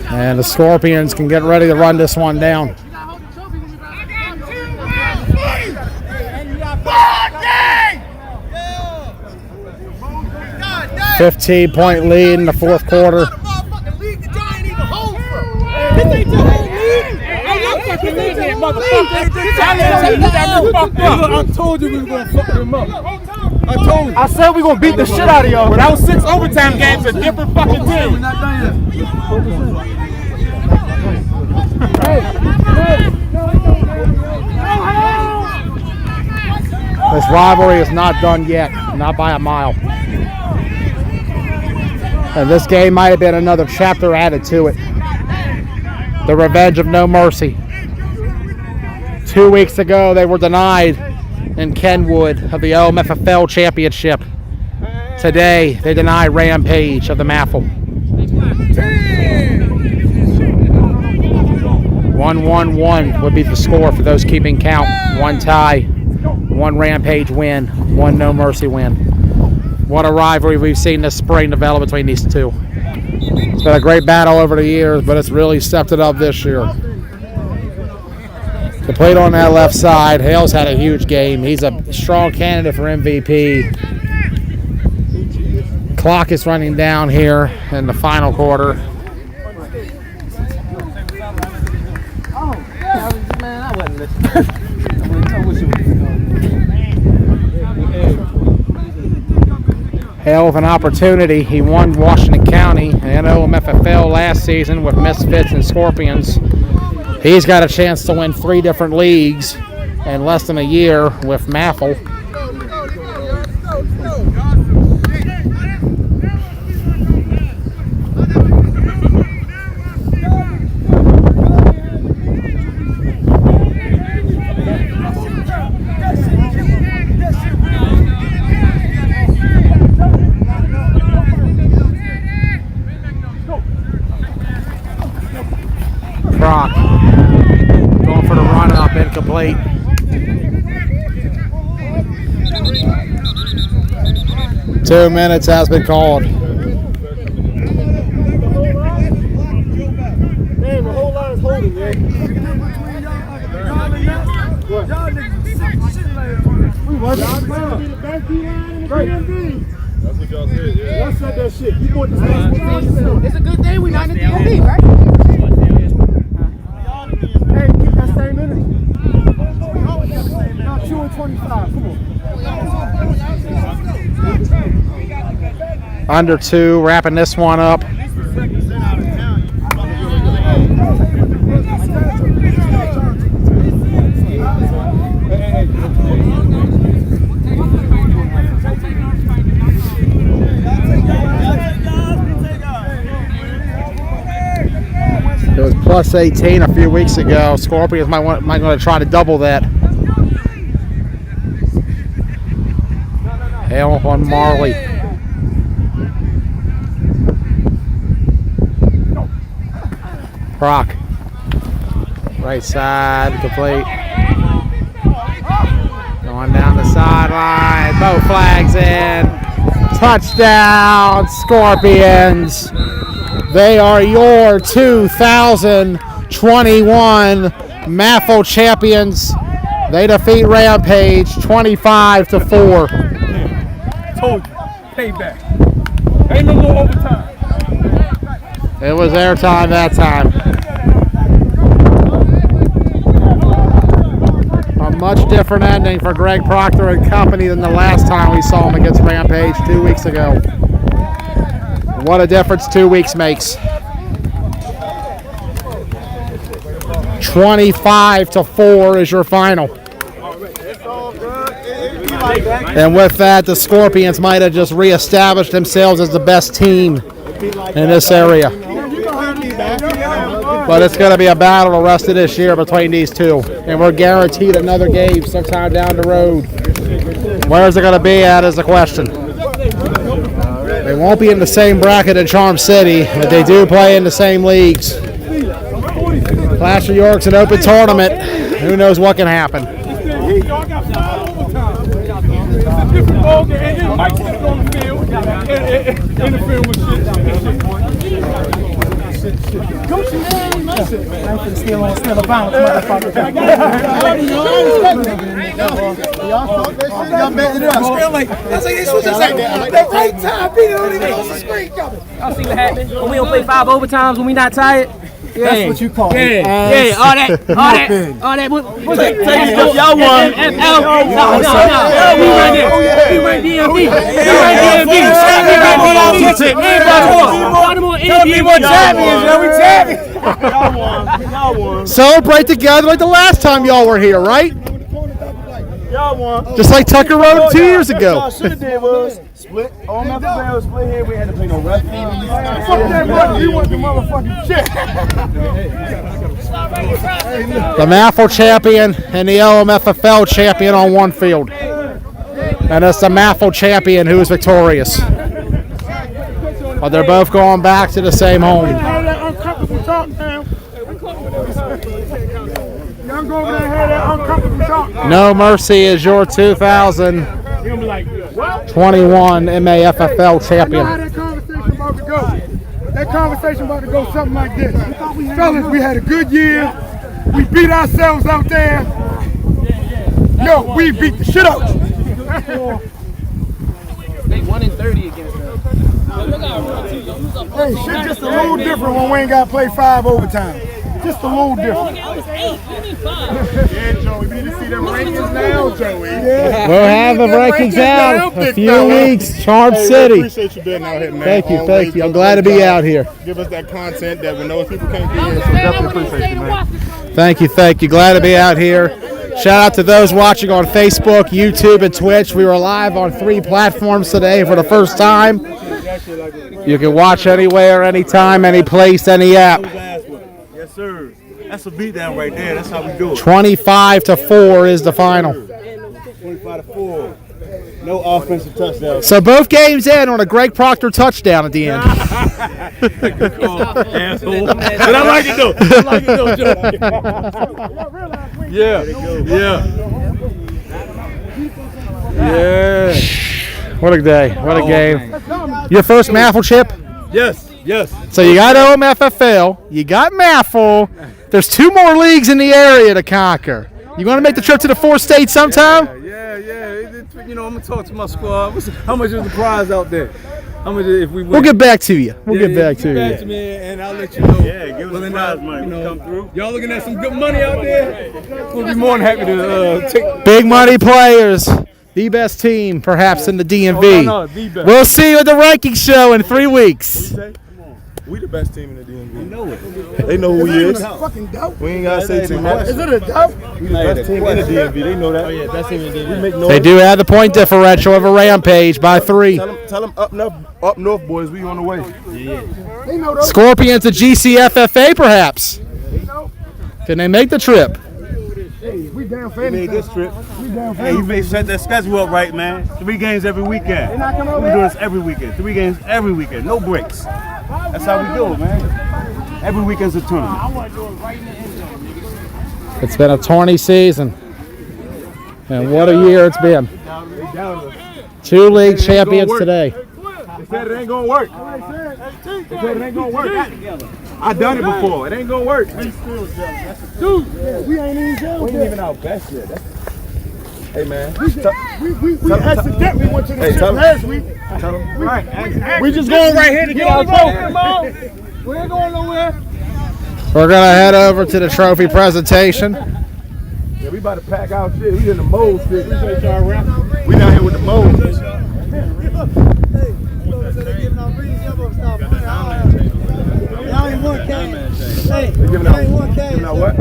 And the Scorpions can get ready to run this one down. 15-point lead in the fourth quarter. I told you we were going to fuck them up. I told you. I said we gonna beat the shit out of y'all, but that was 6 overtime games, a different fucking team. We're not done yet. This rivalry is not done yet, not by a mile. And this game might have been another chapter added to it. The revenge of No Mercy. 2 weeks ago, they were denied in Kenwood of the OMFFL championship. Today, they deny Rampage of the MAFFL. 1-1-1 would be the score for those keeping count. 1 tie, 1 Rampage win, 1 No Mercy win. What a rivalry we've seen this spring develop between these two. It's been a great battle over the years, but it's really stepped it up this year. The plate on that left side, Hale's had a huge game. He's a strong candidate for MVP. Clock is running down here in the final quarter. Hale with an opportunity. He won Washington County and OMFFL last season with Misfits and Scorpions. He's got a chance to win 3 different leagues in less than a year with MAFFL. Brock going for the run up, incomplete. Two minutes has been called. Man, the whole line is holding, man. We wasn't playing the back D line in the BMB. That's what y'all said, yeah. Y'all said that shit. You bought this last one for yourself. It's a good day we not in the DMV, right? Hey, keep that same energy. Now 2 and 25. Come on. Under 2, wrapping this one up. It was plus 18 a few weeks ago. Scorpions might going to try to double that. Hale on Marley. Brock. Right side, complete. Going down the sideline. Both flags in. Touchdown, Scorpions. They are your 2021 MAFFL champions. They defeat Rampage 25-4. Told you, payback. Ain't no more overtime. It was airtime that time. A much different ending for Greg Proctor and company than the last time we saw him against Rampage 2 weeks ago. What a difference 2 weeks makes. 25-4 is your final. And with that, the Scorpions might have just reestablished themselves as the best team in this area. But it's going to be a battle the rest of this year between these two. And we're guaranteed another game sometime down the road. Where is it going to be at is the question. They won't be in the same bracket in Charm City, but they do play in the same leagues. Clash of York's an open tournament. Who knows what can happen. Different ball game, and then Mike stepped on the field, interfering with shit. Gucci, man. I'm finna steal a bounce, motherfucker. Y'all messing it up. That's like this was just like the right time. Peter don't even know the screen coming. Y'all see what happened? When we don't play 5 overtimes, when we not tired? That's what you call it. Yeah, all that. What's that? Y'all won. MFL. No. We ran DMV. Y'all won. Celebrate together like the last time y'all were here, right? Y'all won. Just like Tucker Road 2 years ago. Y'all should have did was split. All MAFFL split here. We had to play no ref. Fuck that, bro. You want the motherfucking shit. The MAFFL champion and the LMFFL champion on one field. And it's the MAFFL champion who is victorious. But they're both going back to the same home. No Mercy is your 2021 MAFFL champion. That conversation about to go something like this. Fellas, we had a good year. We beat ourselves out there. Yo, we beat the shit out you. They 1-30 against them. Hey, shit just a little different when we ain't got to play 5 overtime. Just a little different. I was 8. Give me 5. Yeah, Joey, we need to see them rankings now, Joey. Yeah. We'll have the rankings out in a few weeks. Charm City. Appreciate you being out here, man. Thank you. I'm glad to be out here. Give us that content that we know people can't be here, so definitely appreciate you, man. Thank you. Glad to be out here. Shout out to those watching on Facebook, YouTube, and Twitch. We were live on 3 platforms today for the first time. You can watch anywhere, anytime, any place, any app. Yes, sir. That's a beatdown right there. That's how we do it. 25-4 is the final. 25-4. No offensive touchdown. So both games end on a Greg Proctor touchdown at the end. Good call, asshole. But I like it though. Joe. Yeah. What a day. What a game. Your first MAFFL chip? Yes. So you got OMFFL, you got MAFFL. There's 2 more leagues in the area to conquer. You going to make the trip to the 4 states sometime? Yeah. You know, I'm going to talk to my squad. How much is the prize out there? How much if we win? We'll get back to you. Get back to me, and I'll let you know. Yeah, give us the prize money. Come through. Y'all looking at some good money out there? We'll be more than happy to take. Big money players. The best team, perhaps, in the DMV. No, the best. We'll see you at the ranking show in 3 weeks. We the best team in the DMV. They know it. They know who we is. We ain't gotta say too much. Is it a doubt? We the best team in the DMV. They know that. Oh yeah, best team in the DMV. We make noise. They do have the point differential over Rampage by 3. Tell them up north, boys. We on the way. Yeah. They know those. Scorpions to GCFFA, perhaps. Can they make the trip? We down for anything. This trip. Hey, you may set that schedule up right, man. 3 games every weekend. We do this every weekend. 3 games every weekend. No breaks. That's how we do it, man. Every weekend's a tournament. It's been a tourney season. And what a year it's been. 2 league champions today. They said it ain't gonna work. I done it before. It ain't gonna work. Dude, we ain't even our best yet. Hey man, we accidentally went to the trip last week. We just going right here to get our vote. We ain't going nowhere. We're going to head over to the trophy presentation. Yeah, we about to pack our shit. We in the mold shit. We down here with the mold. They're giving out what?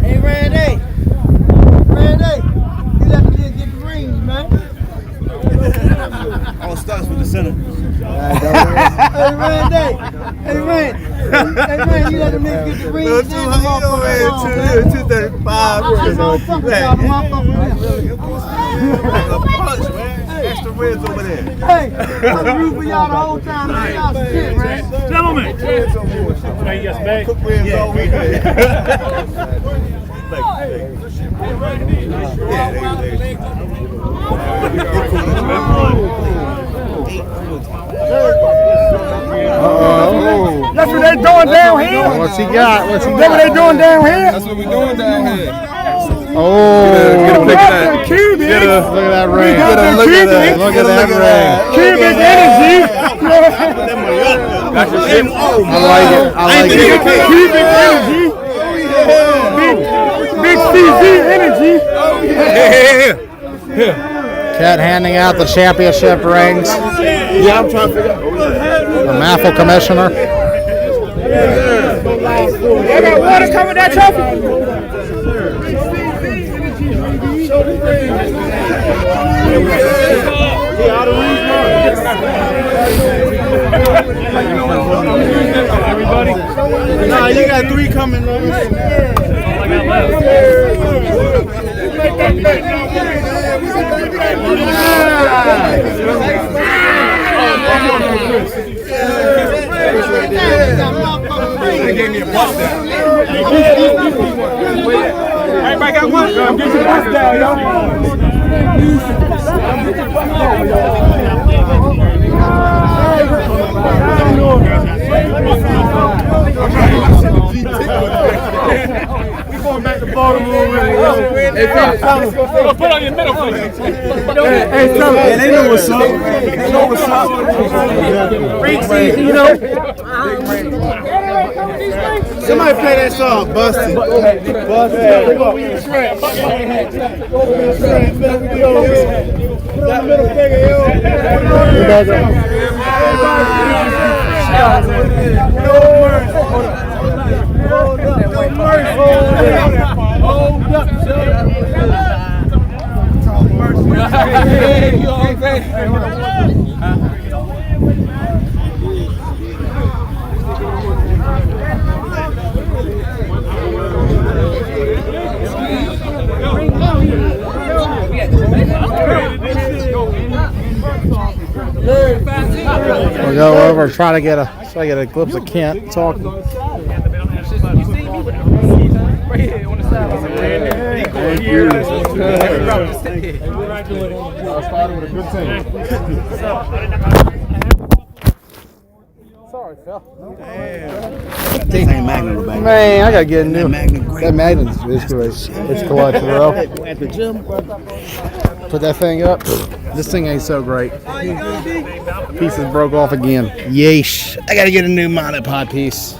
Hey, Randy, you let the nigga get the rings, man. All starts with the center. Hey, Randy, you let the nigga get the rings. 235. Extra ribs over there. Hey, I'm rooting for y'all the whole time. Man, y'all shit, man. Gentlemen. Yes, man. Cook ribs all weekend. That's what they doing down here. What's he got? That's what they doing down here. That's what we doing down here. Oh, Get a pic of that. Cubic. look at that ring. Look at that. Look at that ring. Cubic energy. I like it. Cubic energy. Big CZ energy. Cat handing out the championship rings. Yeah, I'm trying to figure out. The MAFFL commissioner. I got water coming that trophy. Everybody? Nah, you got 3 coming. They gave me a bust down. Everybody got one. Get your bust down, y'all. We're going back to Baltimore. Put on your middle finger. Hey, they know what's up. They know what's up. Freak season, you know. Somebody play that song, Bustin'. We'll go over and try to get a glimpse of Kent talking. Thank you. I started with a good team. Sorry, Phil. Man, I gotta get a new. That magnet is great. It's clutch, bro. At the gym. Put that thing up. This thing ain't so great. Pieces broke off again. Yeesh. I gotta get a new monopod piece.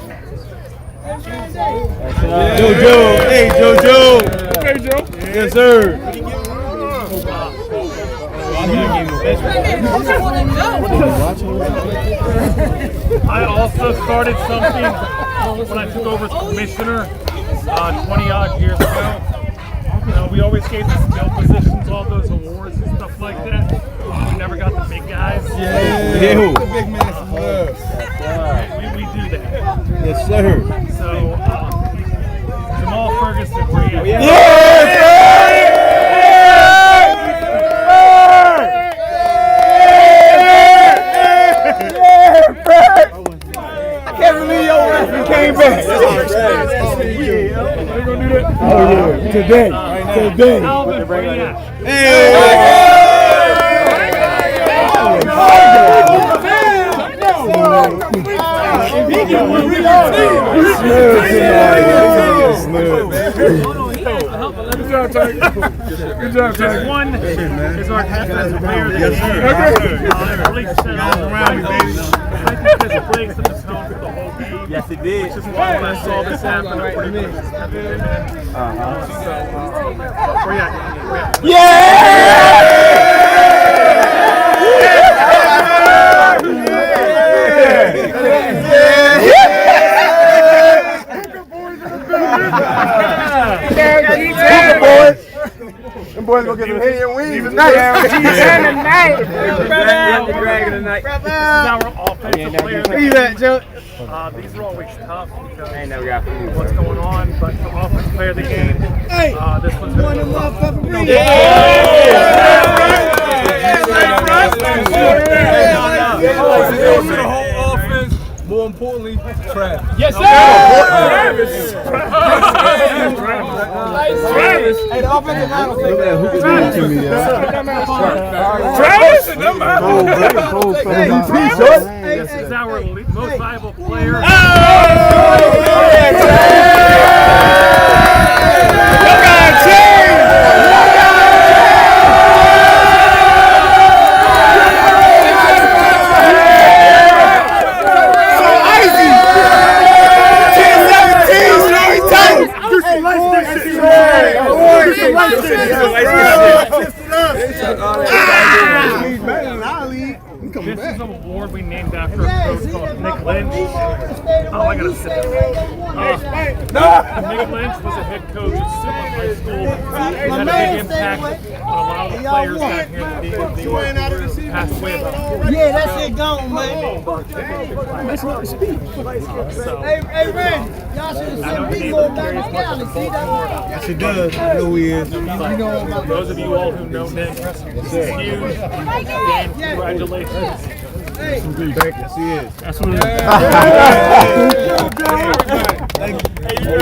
Jojo. Hey, Jojo. Hey, Joe. Yes, sir. I also started something when I took over as commissioner 20-odd years ago. You know, we always gave the skill positions all those awards and stuff like that. We never got the big guys. Yeah. The big man some love. We do that. Yes, sir. So, Jamal Ferguson, where you at? I can't believe your wrestling came back. Oh yeah, today. Alvin, where you at? Good job, Tank. One is our defensive player. Yes, sir. Blake set all around me, baby. I think there's Blake that was held for the whole game. Yes, it did. Which is why when I saw this happen, I'm pretty much. Where you at? Them boys gonna get some head and wings tonight. This is our offensive player. These are always tough because what's going on, but the offensive player of the game. This one's going to the whole offense. More importantly, Travis. Yes, sir! Travis! Hey, the offensive line will take Who can do it to me, Travis! This is our most valuable player. This is an award we named after a coach called Nick Lynch. Oh, I gotta sit down. Nick Lynch was a head coach at Summit High School. He had a big impact on a lot of the players out here in the passed away about 4 years Yeah, that's it gone, man. That's not speech. Hey, Ray, y'all should have seen me go back to Cali. See that? Yes, it does. I know he is. Those of you all who know Nick, this is huge. Dan, congratulations. Yes, he is. That's what it is.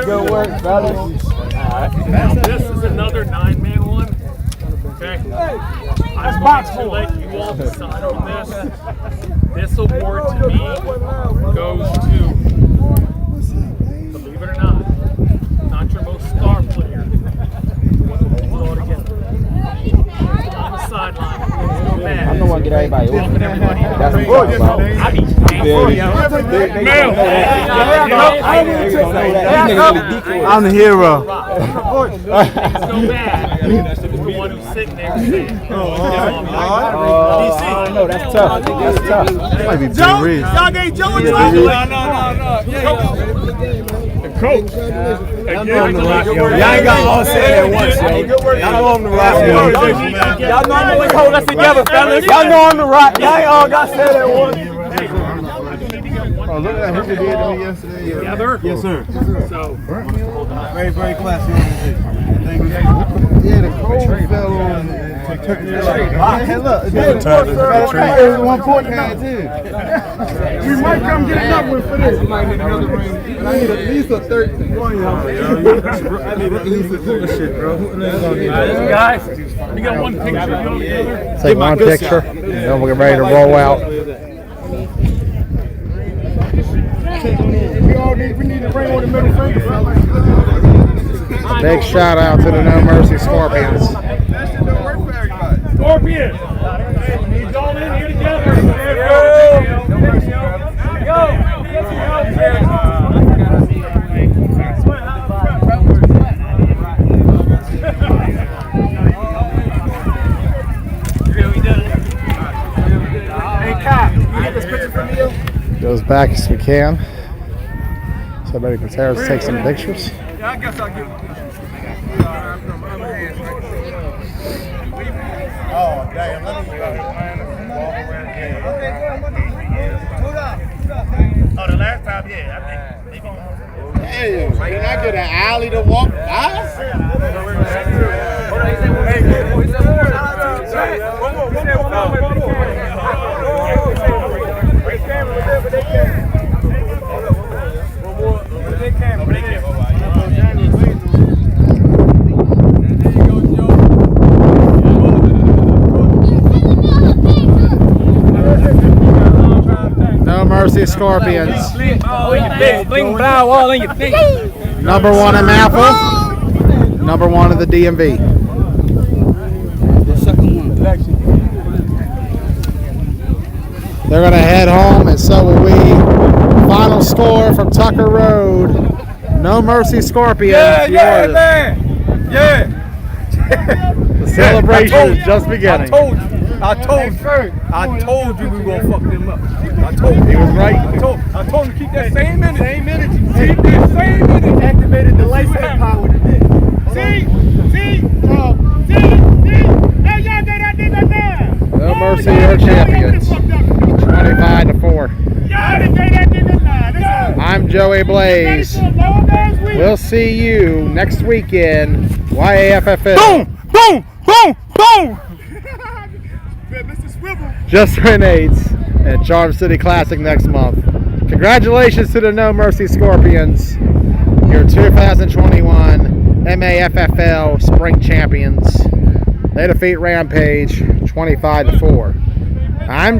Good work, fellas. Now, this is another 9-man one. Okay? I'm going to let you all decide on this. This award to me goes to, believe it or not your most star player. All together. On the sideline. I know I get everybody over. That's what I'm about. I'm the hero. It's so bad. It's the one who's sitting there saying, No, that's tough. That's tough. That might be big risk. Y'all gave Joe a No. the coach. Y'all ain't got all say that once, yo. Y'all know I'm the rock. Y'all know I'm the hold us together, fellas. Y'all know I'm the rock. Y'all ain't all got to say that once. Oh, look at who did to me yesterday. Together? Yes, sir. So, Very, very classy organization. Thank you. Yeah, the cold fell on. Hey, look, it was 1 tonight, too. We might come get another one for this. I need another ring. I need at least a 13. I need at least a shit, bro. guys, we got one picture of you together. Take one picture, and then we'll get ready to roll out. We need to bring on the middle finger, fellas. Big shout out to the No Mercy Scorpions. Scorpion! He's all in here together. Goes back as we can. So everybody prepares to take some pictures. Yeah, I guess I'll get Oh, damn. Let me Oh, the last time, yeah. I think they gonna. Damn, can I get an alley to walk by? No Mercy Scorpions. Number 1 in MAFFL. Number 1 in the DMV. They're going to head home, and so will we. Final score from Tucker Road. No Mercy Scorpions. man. Yeah. The celebration is just beginning. I told you. I told you we were gonna fuck them up. I told you. He was right. I told him to keep that same energy. Same energy. Keep that same energy. Activated the lightsaber power today. See? Hey, y'all get that nigga down. No Mercy, your champions. 25-4. Y'all didn't get that nigga down. I'm Joey Blaze. We'll see you next weekend. YAFFL. Boom! Mr. Swivel. Just Grenades at Charm City Classic next month. Congratulations to the No Mercy Scorpions, your 2021 MAFFL Spring Champions. They defeat Rampage 25-4. I'm Joey.